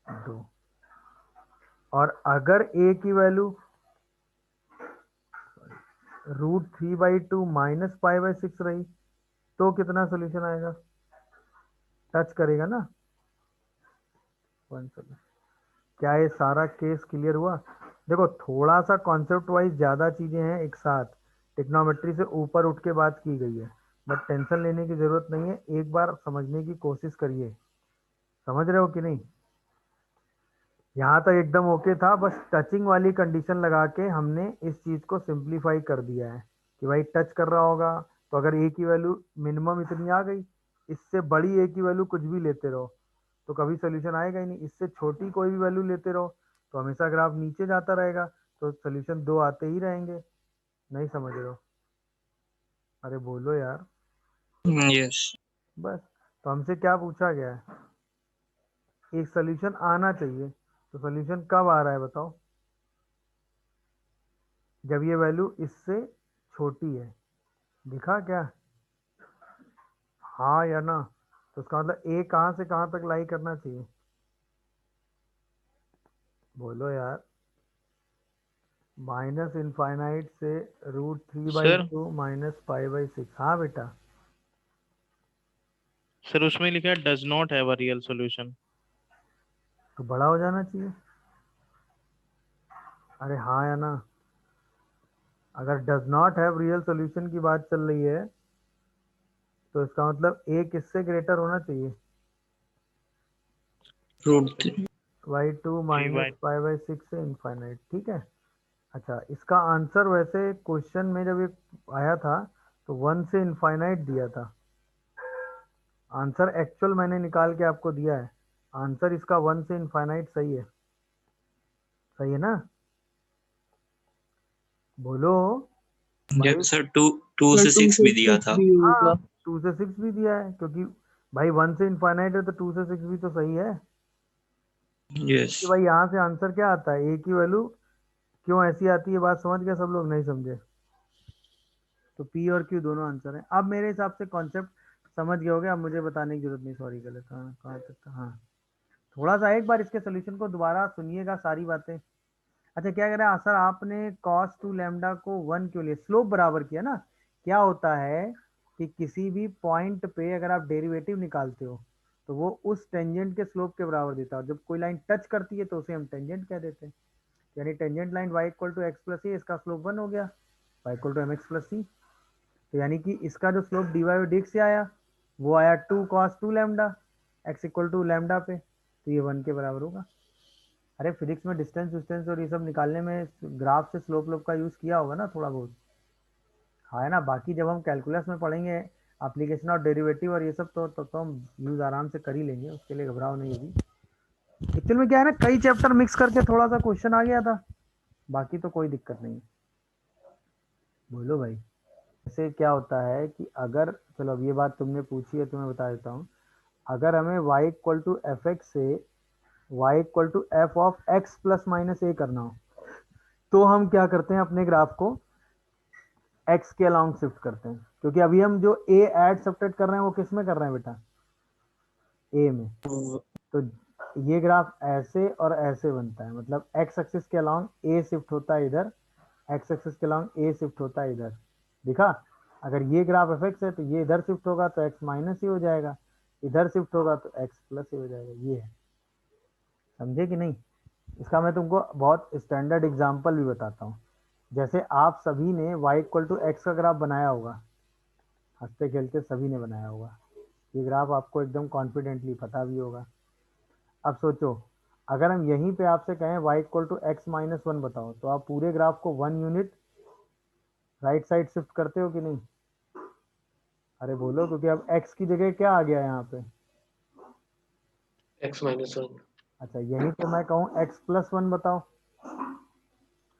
2। और अगर a की वैल्यू √3/2 माइनस पाई/6 रही तो कितना सोल्यूशन आएगा, टच करेगा ना, 1 सोल्यूशन। क्या ये सारा केस क्लियर हुआ। देखो थोड़ा सा कॉन्सेप्ट वाइज ज़्यादा चीज़ें हैं एक साथ, टिक्नोमेट्री से ऊपर उठ के बात की गई है, बट टेंशन लेने की ज़रूरत नहीं है। एक बार समझने की कोशिश करिए, समझ रहे हो कि नहीं। यहाँ तक एकदम ओके था, बस टचिंग वाली कंडीशन लगा के हमने इस चीज़ को सिंप्लीफाई कर दिया है कि भाई टच कर रहा होगा तो अगर ए की वैल्यू मिनिमम इतनी आ गई, इससे बड़ी ए की वैल्यू कुछ भी लेते रहो तो कभी सोल्यूशन आएगा ही नहीं। इससे छोटी कोई भी वैल्यू लेते रहो तो हमेशा ग्राफ नीचे जाता रहेगा, तो सोल्यूशन 2 आते ही रहेंगे। नहीं समझ रहे हो, अरे बोलो यार। yes बस, तो हमसे क्या पूछा गया है, एक सोल्यूशन आना चाहिए। तो सोल्यूशन कब आ रहा है बताओ, जब ये वैल्यू इससे छोटी है। दिखा क्या, हाँ या ना। तो उसका मतलब ए कहाँ से कहाँ तक लाई करना चाहिए, बोलो यार। माइनस इनफाइनाइट से सर √3/2 माइनस पाई/6। हाँ बेटा, सर उसमें लिखा है does not have a real solution. तो बड़ा हो जाना चाहिए। अरे हाँ या ना। अगर does not have real solution की बात चल रही है तो इसका मतलब ए किससे ग्रेटर होना चाहिए, √3 y2 थ्री माइनस बाई पाई/6 से इनफाइनाइट, ठीक है। अच्छा, इसका आंसर वैसे क्वेश्चन में जब ये आया था तो 1 से इनफाइनाइट दिया था। आंसर एक्चुअल मैंने निकाल के आपको दिया है। आंसर इसका 1 से इनफाइनाइट सही है, सही है ना, बोलो भाई। जब सर 2 से 6 भी दिया था। हाँ, 2 से 6 भी दिया है, क्योंकि भाई 1 से इनफाइनाइट है तो 2 से 6 भी तो सही है। yes कि भाई यहाँ से आंसर क्या आता है, ए की वैल्यू क्यों ऐसी आती है, बात समझ गए सब लोग, नहीं समझे। तो पी और क्यू दोनों आंसर हैं। अब मेरे हिसाब से कॉन्सेप्ट समझ गए होगे, अब मुझे बताने की जरूरत नहीं। सॉरी, गलत, हाँ कहाँ तक था, हाँ। थोड़ा सा एक बार इसके सोल्यूशन को दोबारा सुनिएगा सारी बातें। अच्छा, क्या कह रहा है सर, आपने cos 2 लैम्डा को 1 क्यों लिए, स्लोप बराबर किया ना। क्या होता है कि किसी भी पॉइंट पे अगर आप डेरिवेटिव निकालते हो तो वो उस टेंजेंट के स्लोप के बराबर देता है, और जब कोई लाइन टच करती है तो उसे हम टेंजेंट कह देते हैं। यानी tangent line y equal to x plus a, इसका स्लोप 1 हो गया, y equal to mx plus c. तो यानी कि इसका जो स्लोप dy बाई dx से आया वो आया 2 cos 2 lambda, x equal to lambda पे, तो ये 1 के बराबर होगा। अरे फिजिक्स में डिस्टेंस डिस्टेंस और ये सब निकालने में ग्राफ से स्लोप लोप का यूज किया होगा ना थोड़ा बहुत, हाँ है ना, बाकी जब हम कैलकुलस में पढ़ेंगे एप्लीकेशन और डेरिवेटिव और ये सब तो हम यूज आराम से कर ही लेंगे, उसके लिए घबराओ नहीं होगी। एक्चुअल में क्या है ना, कई चैप्टर मिक्स करके थोड़ा सा क्वेश्चन आ गया था, बाकी तो कोई दिक्कत नहीं। बोलो भाई। ऐसे क्या होता है कि अगर, चलो अब ये बात तुमने पूछी है तो मैं बता देता हूँ। अगर हमें y equal to F x से y equal to f of x plus minus a करना हो, तो हम क्या करते हैं, अपने ग्राफ को x के अलाउंग शिफ्ट करते हैं, क्योंकि अभी हम जो a ऐड सब्ट्रैक्ट कर रहे हैं वो किस में कर रहे हैं बेटा, a में। तो ये ग्राफ ऐसे और ऐसे बनता है, मतलब x एक्सिस के अलाउंग a शिफ्ट होता है इधर, x एक्सिस के अलाउंग a शिफ्ट होता है इधर। दिखा, अगर ये ग्राफ एफ एक्स है तो ये इधर शिफ्ट होगा तो x माइनस ही हो जाएगा, इधर शिफ्ट होगा तो x प्लस ही हो जाएगा। ये है, समझे कि नहीं। इसका मैं तुमको बहुत स्टैंडर्ड एग्जांपल भी बताता हूँ। जैसे आप सभी ने y इक्वल टू एक्स का ग्राफ बनाया होगा, हंसते खेलते सभी ने बनाया होगा, ये ग्राफ आपको एकदम कॉन्फिडेंटली पता भी होगा। अब सोचो, अगर हम यहीं पे आपसे कहें y equal to X minus one बताओ, तो आप पूरे ग्राफ को 1 यूनिट राइट साइड शिफ्ट करते हो कि नहीं? अरे बोलो, क्योंकि अब x की जगह क्या आ गया यहाँ पे, x minus 1 अच्छा यहीं पे मैं कहूँ x प्लस वन बताओ,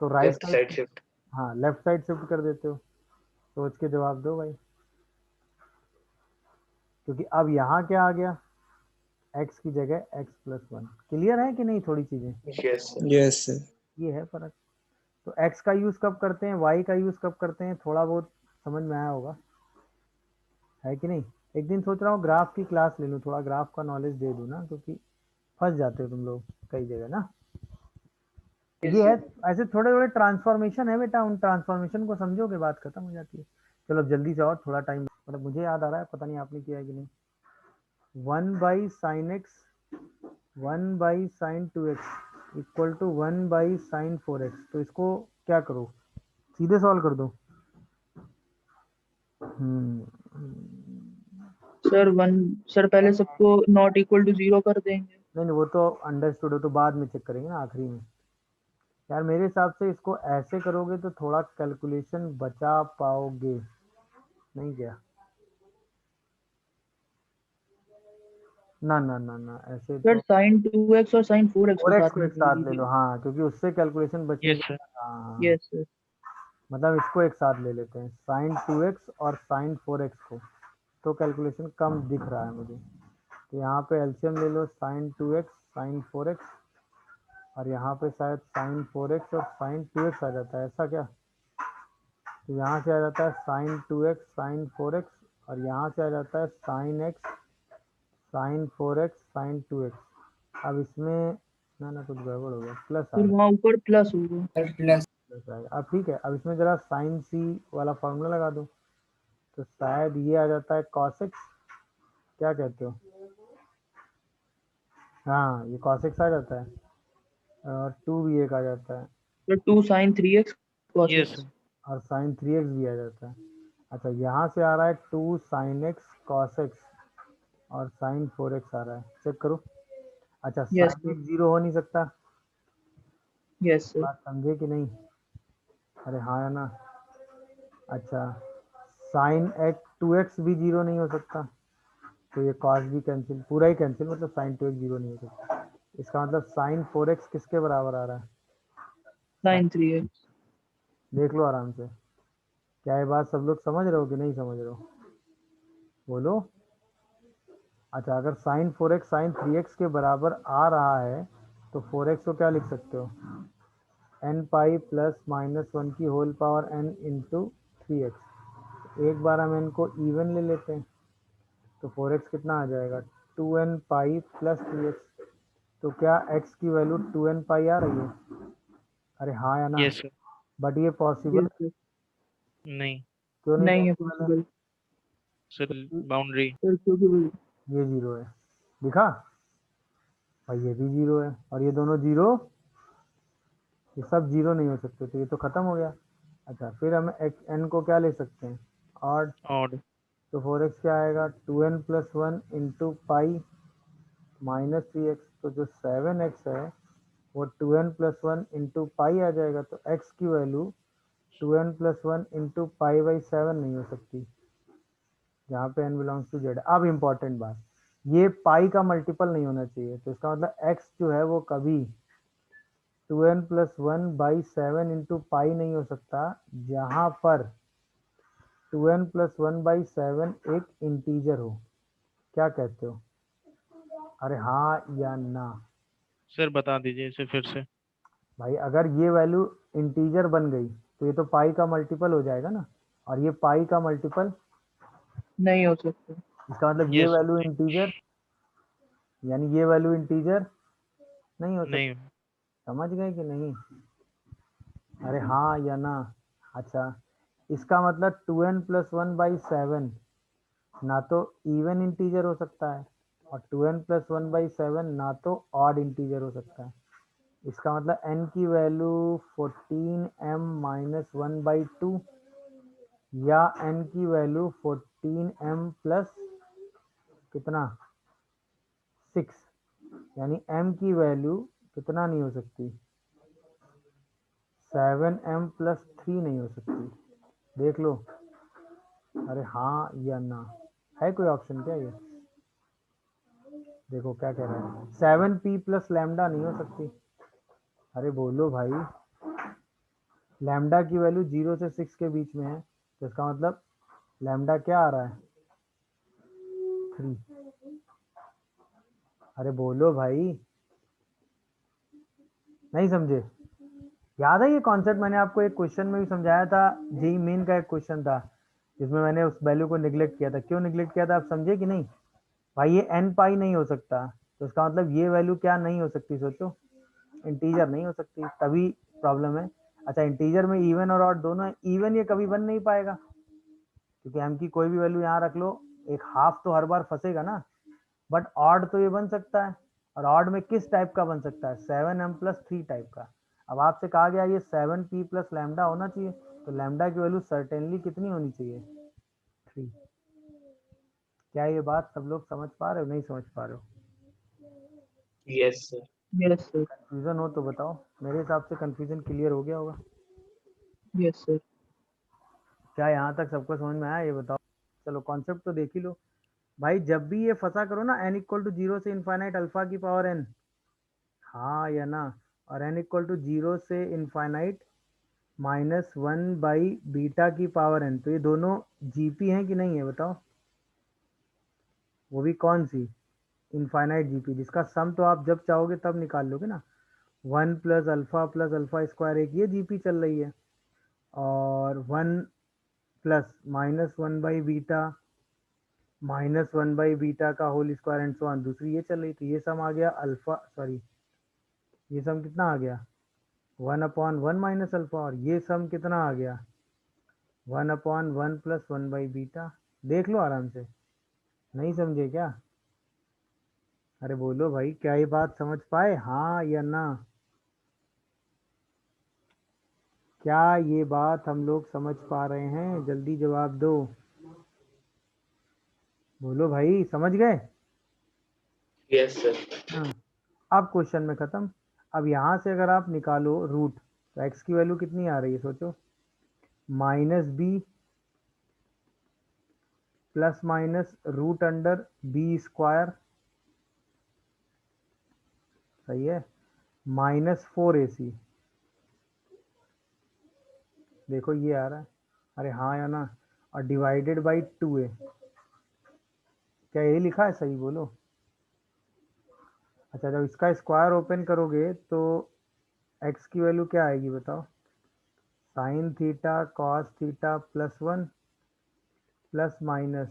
तो right left side side, shift हाँ लेफ्ट साइड शिफ्ट कर देते हो। सोच के जवाब दो भाई, क्योंकि अब यहाँ क्या आ गया, x की जगह x प्लस वन। क्लियर है कि नहीं थोड़ी चीजें? yes sir Yes, sir. ये है फर्क। तो x का यूज कब करते हैं, y का यूज कब करते हैं, थोड़ा बहुत समझ में आया होगा, है कि नहीं। एक दिन सोच रहा हूँ ग्राफ की क्लास ले लूँ, थोड़ा ग्राफ का नॉलेज दे दूँ ना, क्योंकि फंस जाते हो तुम लोग कई जगह ना। yes ये है, sir ऐसे थोड़े थोड़े ट्रांसफॉर्मेशन है बेटा, उन ट्रांसफॉर्मेशन को समझोगे बात खत्म हो जाती है। चलो अब जल्दी से, और थोड़ा टाइम, मतलब मुझे याद आ रहा है, पता नहीं आपने किया है कि नहीं। 1/sin x 1/sin2x equal to 1/sin4x, तो इसको क्या करो, सीधे सॉल्व कर दो। सर पहले सबको नॉट इक्वल टू 0 कर देंगे। नहीं वो तो अंडरस्टूड, हो तो बाद में चेक करेंगे ना आखिरी में। यार मेरे हिसाब से इसको ऐसे करोगे तो थोड़ा कैलकुलेशन बचा पाओगे, नहीं क्या? ना ना ना ना, ऐसे सर तो साइन 2x और साइन 4x को 4x साथ को में एक कर साथ ले लो, लीजिए। हाँ क्योंकि उससे कैलकुलेशन यस बचेगी। सर। हाँ यस सर। मतलब इसको एक साथ ले लेते हैं, साइन 2x और साइन 4x को, तो कैलकुलेशन कम दिख रहा है मुझे। तो यहाँ पे एलसीएम ले लो, साइन 2x साइन 4x, और यहाँ पे शायद साइन 4x और साइन 2x आ जाता है, ऐसा क्या? तो यहाँ से आ जाता है साइन 2x साइन 4x, और यहाँ से आ जाता है sign x sign 4x sign 2x। अब इसमें ना कुछ गड़बड़ हो गया, प्लस आ फिर गया, वहाँ ऊपर प्लस होगा। प्लस प्लस आएगा। अब ठीक है, अब इसमें जरा साइन सी वाला फॉर्मूला लगा दो, तो शायद ये आ जाता है cos x, क्या कहते हो? हाँ ये cos x आ जाता है, और 2 भी एक आ जाता है, तो 2 sine 3x cos yes x। Sir. और साइन 3x भी आ जाता है। अच्छा यहाँ से आ रहा है 2 साइन x cos x, और साइन 4x आ रहा है, चेक करो। अच्छा yes sine sir. x zero हो नहीं सकता, यस सर। बात समझे कि नहीं? अरे हाँ है ना। अच्छा साइन एक्स 2x भी जीरो नहीं हो सकता, तो ये कॉस भी कैंसिल, पूरा ही कैंसिल, मतलब साइन 2x जीरो नहीं हो सकता। इसका मतलब साइन 4x किसके बराबर आ रहा है? Sign 3x। देख लो आराम से, क्या ये बात सब लोग समझ रहे हो कि नहीं समझ रहे हो? बोलो। अच्छा अगर साइन 4x साइन 3x के बराबर आ रहा है, तो 4x को क्या लिख सकते हो, n pi plus minus one की whole power n into 3x। एक बार हम n को इवन ले लेते हैं, तो 4x कितना आ जाएगा, 2n पाई प्लस 3x। तो क्या x की वैल्यू 2n पाई आ रही है? अरे हाँ या ना? Yes sir. बट ये पॉसिबल यस सर। नहीं क्यों नहीं नहीं है पॉसिबल है? पॉसिबल। सर, क्योंकि बाउंड्री। सर क्योंकि ये जीरो है, दिखा भाई, ये भी जीरो है, और ये दोनों जीरो, ये सब जीरो नहीं हो सकते, तो ये तो खत्म हो गया। अच्छा फिर हम n को क्या ले सकते हैं, और ऑड। तो 4x क्या आएगा, 2n plus one into pi minus 3x। तो जो 7x है वो 2n plus one into pi आ जाएगा, तो x की value 2n plus one into pi by 7 नहीं हो सकती, जहाँ पे n बिलोंग्स टू जेड। अब इम्पोर्टेंट बात, ये पाई का मल्टीपल नहीं होना चाहिए, तो इसका मतलब x जो है वो कभी 2n plus one by 7 into pi नहीं हो सकता, जहाँ पर 2n प्लस वन बाई 7 एक इंटीजर हो। क्या कहते हो? अरे हाँ या ना? सर बता दीजिए इसे फिर से। भाई अगर ये वैल्यू इंटीजर बन गई तो ये तो पाई का मल्टीपल हो जाएगा ना, और ये पाई का मल्टीपल, नहीं हो सकता। इसका मतलब ये यस वैल्यू इंटीजर, यानी ये वैल्यू इंटीजर नहीं हो सकती। नहीं। समझ गए कि नहीं? अरे हाँ या ना? अच्छा, इसका मतलब 2n प्लस वन बाई 7 ना तो इवन इंटीजर हो सकता है, और 2n प्लस वन बाई 7 ना तो ऑड इंटीजर हो सकता है। इसका मतलब n की value 14m minus one by two, या n की वैल्यू 14m प्लस कितना 6, यानी m की वैल्यू कितना नहीं हो सकती, 7m प्लस 3 नहीं हो सकती। देख लो। अरे हाँ या ना? है कोई ऑप्शन क्या ये? देखो क्या कह रहा है, 7p प्लस लैम्डा नहीं हो सकती। अरे बोलो भाई, लैम्डा की वैल्यू 0 से 6 के बीच में है, तो इसका मतलब लैम्डा क्या आ रहा है, 3। अरे बोलो भाई, नहीं समझे? याद है ये कॉन्सेप्ट मैंने आपको एक क्वेश्चन में भी समझाया था, जेई मेन का एक क्वेश्चन था जिसमें मैंने उस वैल्यू को निगलेक्ट किया था। क्यों निगलेक्ट किया था आप समझे कि नहीं? भाई ये n पाई नहीं हो सकता, तो इसका मतलब ये वैल्यू क्या नहीं हो सकती, सोचो, इंटीजर नहीं हो सकती, तभी प्रॉब्लम है। अच्छा, इंटीजर में इवन और ऑड दोनों है, इवन ये कभी बन नहीं पाएगा, क्योंकि m की कोई भी वैल्यू यहाँ रख लो, एक हाफ तो हर बार फंसेगा ना। बट ऑड तो ये बन सकता है, और ऑड में किस टाइप का बन सकता है, 7m प्लस 3 टाइप का। अब आपसे कहा गया ये 7p प्लस लैम्डा होना चाहिए, तो लैम्डा की वैल्यू सर्टेनली कितनी होनी चाहिए, 3। क्या ये बात सब लोग समझ पा रहे हो, नहीं समझ पा रहे हो? Yes, sir. Yes sir. Confusion हो तो बताओ, मेरे हिसाब से कंफ्यूजन क्लियर हो गया होगा। Yes sir. क्या यहाँ तक सबको समझ में आया, ये बताओ। चलो कॉन्सेप्ट तो देख ही लो भाई, जब भी ये फंसा करो ना n इक्वल टू 0 से इनफाइनाइट अल्फा की पावर n, हाँ या ना, और n इक्वल टू 0 से infinite minus one by beta की पावर n, तो ये दोनों जीपी हैं कि नहीं है बताओ? वो भी कौन सी? इनफाइनाइट जीपी, जिसका सम तो आप जब चाहोगे तब निकाल लोगे ना। 1 प्लस अल्फा स्क्वायर, एक ये जीपी चल रही है, और 1 plus minus one by beta minus one by beta का whole square and so on, दूसरी ये चल रही। तो ये सम आ गया अल्फा, सॉरी ये सम कितना आ गया, 1/1 माइनस अल्फा, और ये सम कितना आ गया, 1/1 प्लस वन बाई बीटा। देख लो आराम से, नहीं समझे क्या? अरे बोलो भाई, क्या ये बात समझ पाए, हाँ या ना? क्या ये बात हम लोग समझ पा रहे हैं? जल्दी जवाब दो, बोलो भाई, समझ गए? Yes, sir. हाँ। अब क्वेश्चन में खत्म। अब यहाँ से अगर आप निकालो रूट, तो x की वैल्यू कितनी आ रही है सोचो, -b plus minus root under B square, सही है, -4ac। देखो ये आ रहा है, अरे हाँ या ना? और डिवाइडेड बाई 2a, क्या यही लिखा है, सही बोलो। अच्छा, जब इसका स्क्वायर ओपन करोगे तो x की वैल्यू क्या आएगी बताओ, sign theta cos theta plus one plus minus,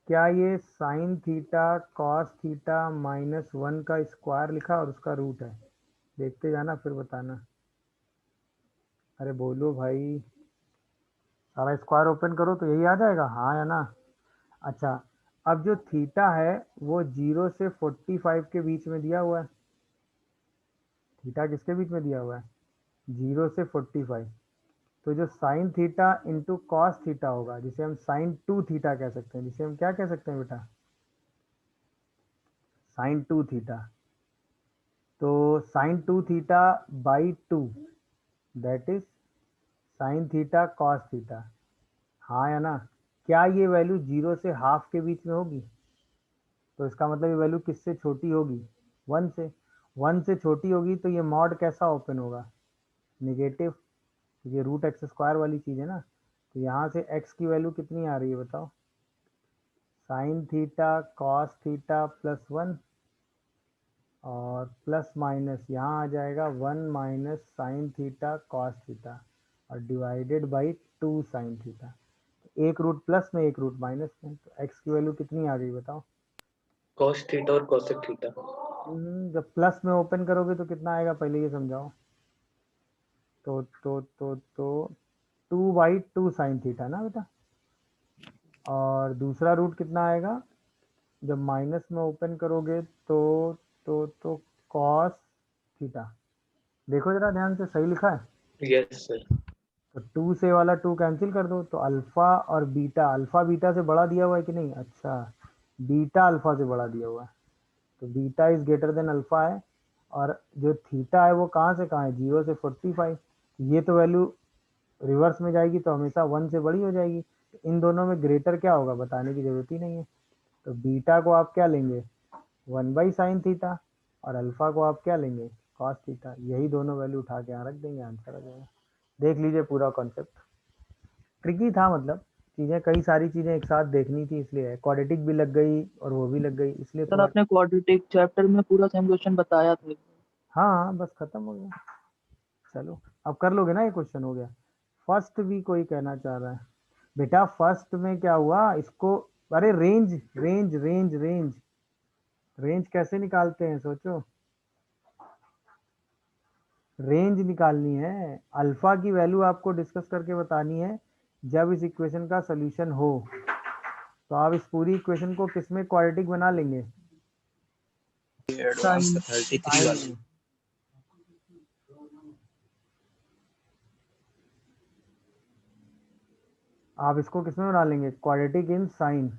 क्या ये sign theta cos theta minus one का स्क्वायर लिखा और उसका रूट है? देखते जाना फिर बताना। अरे बोलो भाई, सारा स्क्वायर ओपन करो तो यही आ जाएगा, हाँ या ना? अच्छा, अब जो थीटा है वो 0 से 45 के बीच में दिया हुआ है। थीटा किसके बीच में दिया हुआ है, 0 से 45। तो जो sine theta into cos theta होगा, जिसे हम साइन 2 थीटा कह सकते हैं, जिसे हम क्या कह सकते हैं बेटा, साइन 2 थीटा। तो sine 2 theta by 2, that is sine theta cos theta, हाँ या ना? क्या ये वैल्यू 0 से हाफ के बीच में होगी? तो इसका मतलब ये वैल्यू किससे छोटी होगी? 1 से। 1 से छोटी होगी तो ये मॉड कैसा ओपन होगा? नेगेटिव। ये रूट एक्स स्क्वायर वाली चीज़ है ना, तो यहाँ से x की वैल्यू कितनी आ रही है बताओ? Sign theta cos theta plus 1 और प्लस माइनस यहाँ आ जाएगा 1 minus sign theta cos theta और डिवाइडेड बाई 2 साइन थीटा। एक रूट प्लस में एक रूट माइनस में, तो x की वैल्यू कितनी आ गई बताओ? cos थीटा और cosec थीटा। जब प्लस में ओपन करोगे तो कितना आएगा पहले ये समझाओ। तो 2/2 साइन थीटा ना बेटा, और दूसरा रूट कितना आएगा जब माइनस में ओपन करोगे तो कॉस थीटा। देखो जरा ध्यान से, सही लिखा है? Yes sir. तो 2 से वाला 2 कैंसिल कर दो, तो अल्फा और बीटा, अल्फा बीटा से बड़ा दिया हुआ है कि नहीं? अच्छा, बीटा अल्फा से बड़ा दिया हुआ है, तो beta is greater than alpha है, और जो थीटा है वो कहाँ से कहाँ है? 0 से 45। ये तो वैल्यू रिवर्स में जाएगी तो हमेशा 1 से बड़ी हो जाएगी, तो इन दोनों में ग्रेटर क्या होगा बताने की जरूरत ही नहीं है। तो बीटा को आप क्या लेंगे? 1/sin थीटा, और अल्फा को आप क्या लेंगे? cos theta. यही दोनों वैल्यू उठा के यहाँ रख देंगे, आंसर आ जाएगा। देख लीजिए पूरा कॉन्सेप्ट। ट्रिकी था, मतलब चीज़ें, कई सारी चीज़ें एक साथ देखनी थी, इसलिए क्वाड्रेटिक भी लग गई और वो भी लग गई, इसलिए सर थोड़ा। आपने क्वाड्रेटिक चैप्टर में पूरा सेम क्वेश्चन बताया था। हाँ बस खत्म हो गया। चलो अब कर लोगे ना, ये क्वेश्चन हो गया। फर्स्ट भी कोई कहना चाह रहा है बेटा, फर्स्ट में क्या हुआ इसको? अरे range range range range range कैसे निकालते हैं सोचो। रेंज निकालनी है, अल्फा की वैल्यू आपको डिस्कस करके बतानी है जब इस इक्वेशन का सोल्यूशन हो। तो आप इस पूरी इक्वेशन को किसमें क्वाड्रेटिक बना लेंगे? एडवांस 33 वाला। साइन। आप इसको किसमें बना लेंगे? Quadratic in sine.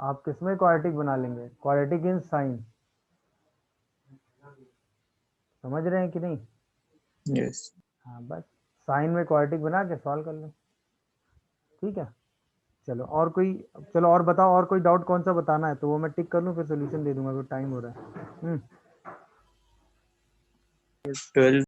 आप किसमें क्वाड्रेटिक बना लेंगे? Quadratic in sine. समझ रहे हैं कि नहीं? यस। हाँ बस साइन में क्वाड्रेटिक बना के सॉल्व कर लो, ठीक है। चलो और कोई, चलो और बताओ, और कोई डाउट कौन सा बताना है तो वो मैं टिक कर लूँ, फिर सोल्यूशन दे दूंगा, फिर टाइम हो रहा है। 12